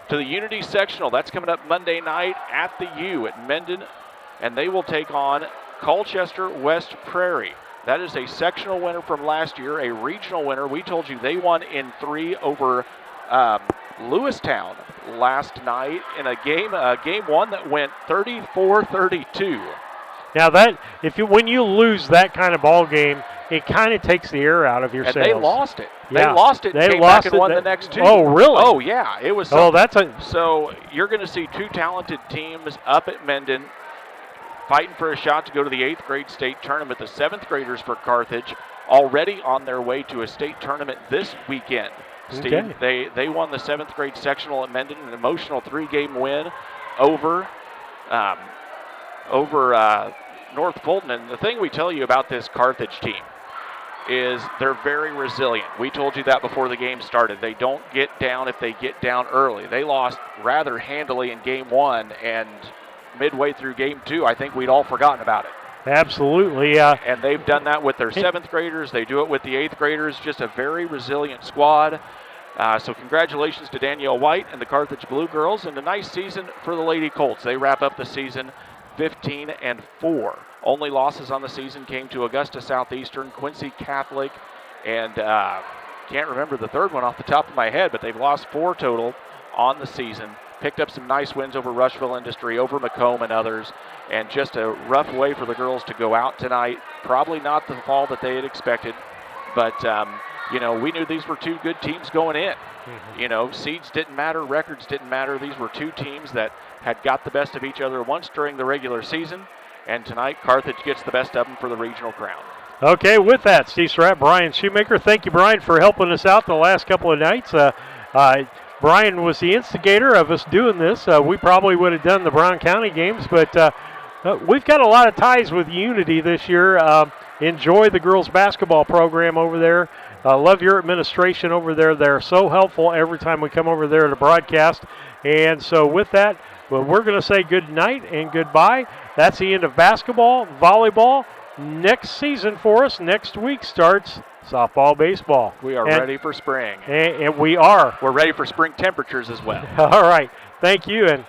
to the Unity Sectional. That's coming up Monday night at the U at Mendon, and they will take on Colchester West Prairie. That is a sectional winner from last year, a regional winner. We told you they won in 3 over Lewistown last night in a game one that went 34-32. Now when you lose that kind of ball game, it kind of takes the air out of your sails. And they lost it. Yeah. They lost it and came back and won the next 2. Oh, really? Oh, yeah. It was. So you're going to see 2 talented teams up at Mendon fighting for a shot to go to the 8th grade state tournament. The 7th graders for Carthage already on their way to a state tournament this weekend. Steve. Okay. They won the 7th grade sectional at Mendon, an emotional 3-game win over North Fulton. And the thing we tell you about this Carthage team is they're very resilient. We told you that before the game started. They don't get down if they get down early. They lost rather handily in game 1, and midway through game 2, I think we'd all forgotten about it. Absolutely. And they've done that with their 7th graders. They do it with the 8th graders. Just a very resilient squad. So congratulations to Danielle White and the Carthage Blue Girls, and a nice season for the Lady Colts. They wrap up the season 15-4. Only losses on the season came to Augusta Southeastern, Quincy Catholic, and can't remember the third one off the top of my head, but they've lost 4 total on the season. Picked up some nice wins over Rushville Industry, over Macomb and others, and just a rough way for the girls to go out tonight. Probably not the fall that they had expected, but we knew these were 2 good teams going in. Seeds didn't matter, records didn't matter. These were 2 teams that had got the best of each other once during the regular season, and tonight Carthage gets the best of them for the regional crown. Okay, with that, Steve Surratt, Brian Shoemaker. Thank you, Brian, for helping us out the last couple of nights. Brian was the instigator of us doing this. We probably would have done the Brown County games, but we've got a lot of ties with Unity this year. Enjoy the girls basketball program over there. Love your administration over there. They're so helpful every time we come over there to broadcast. And so with that, well, we're going to say good night and goodbye. That's the end of basketball, volleyball. Next season for us, next week starts softball, baseball. We are ready for spring. And we are. We're ready for spring temperatures as well. All right. Thank you. And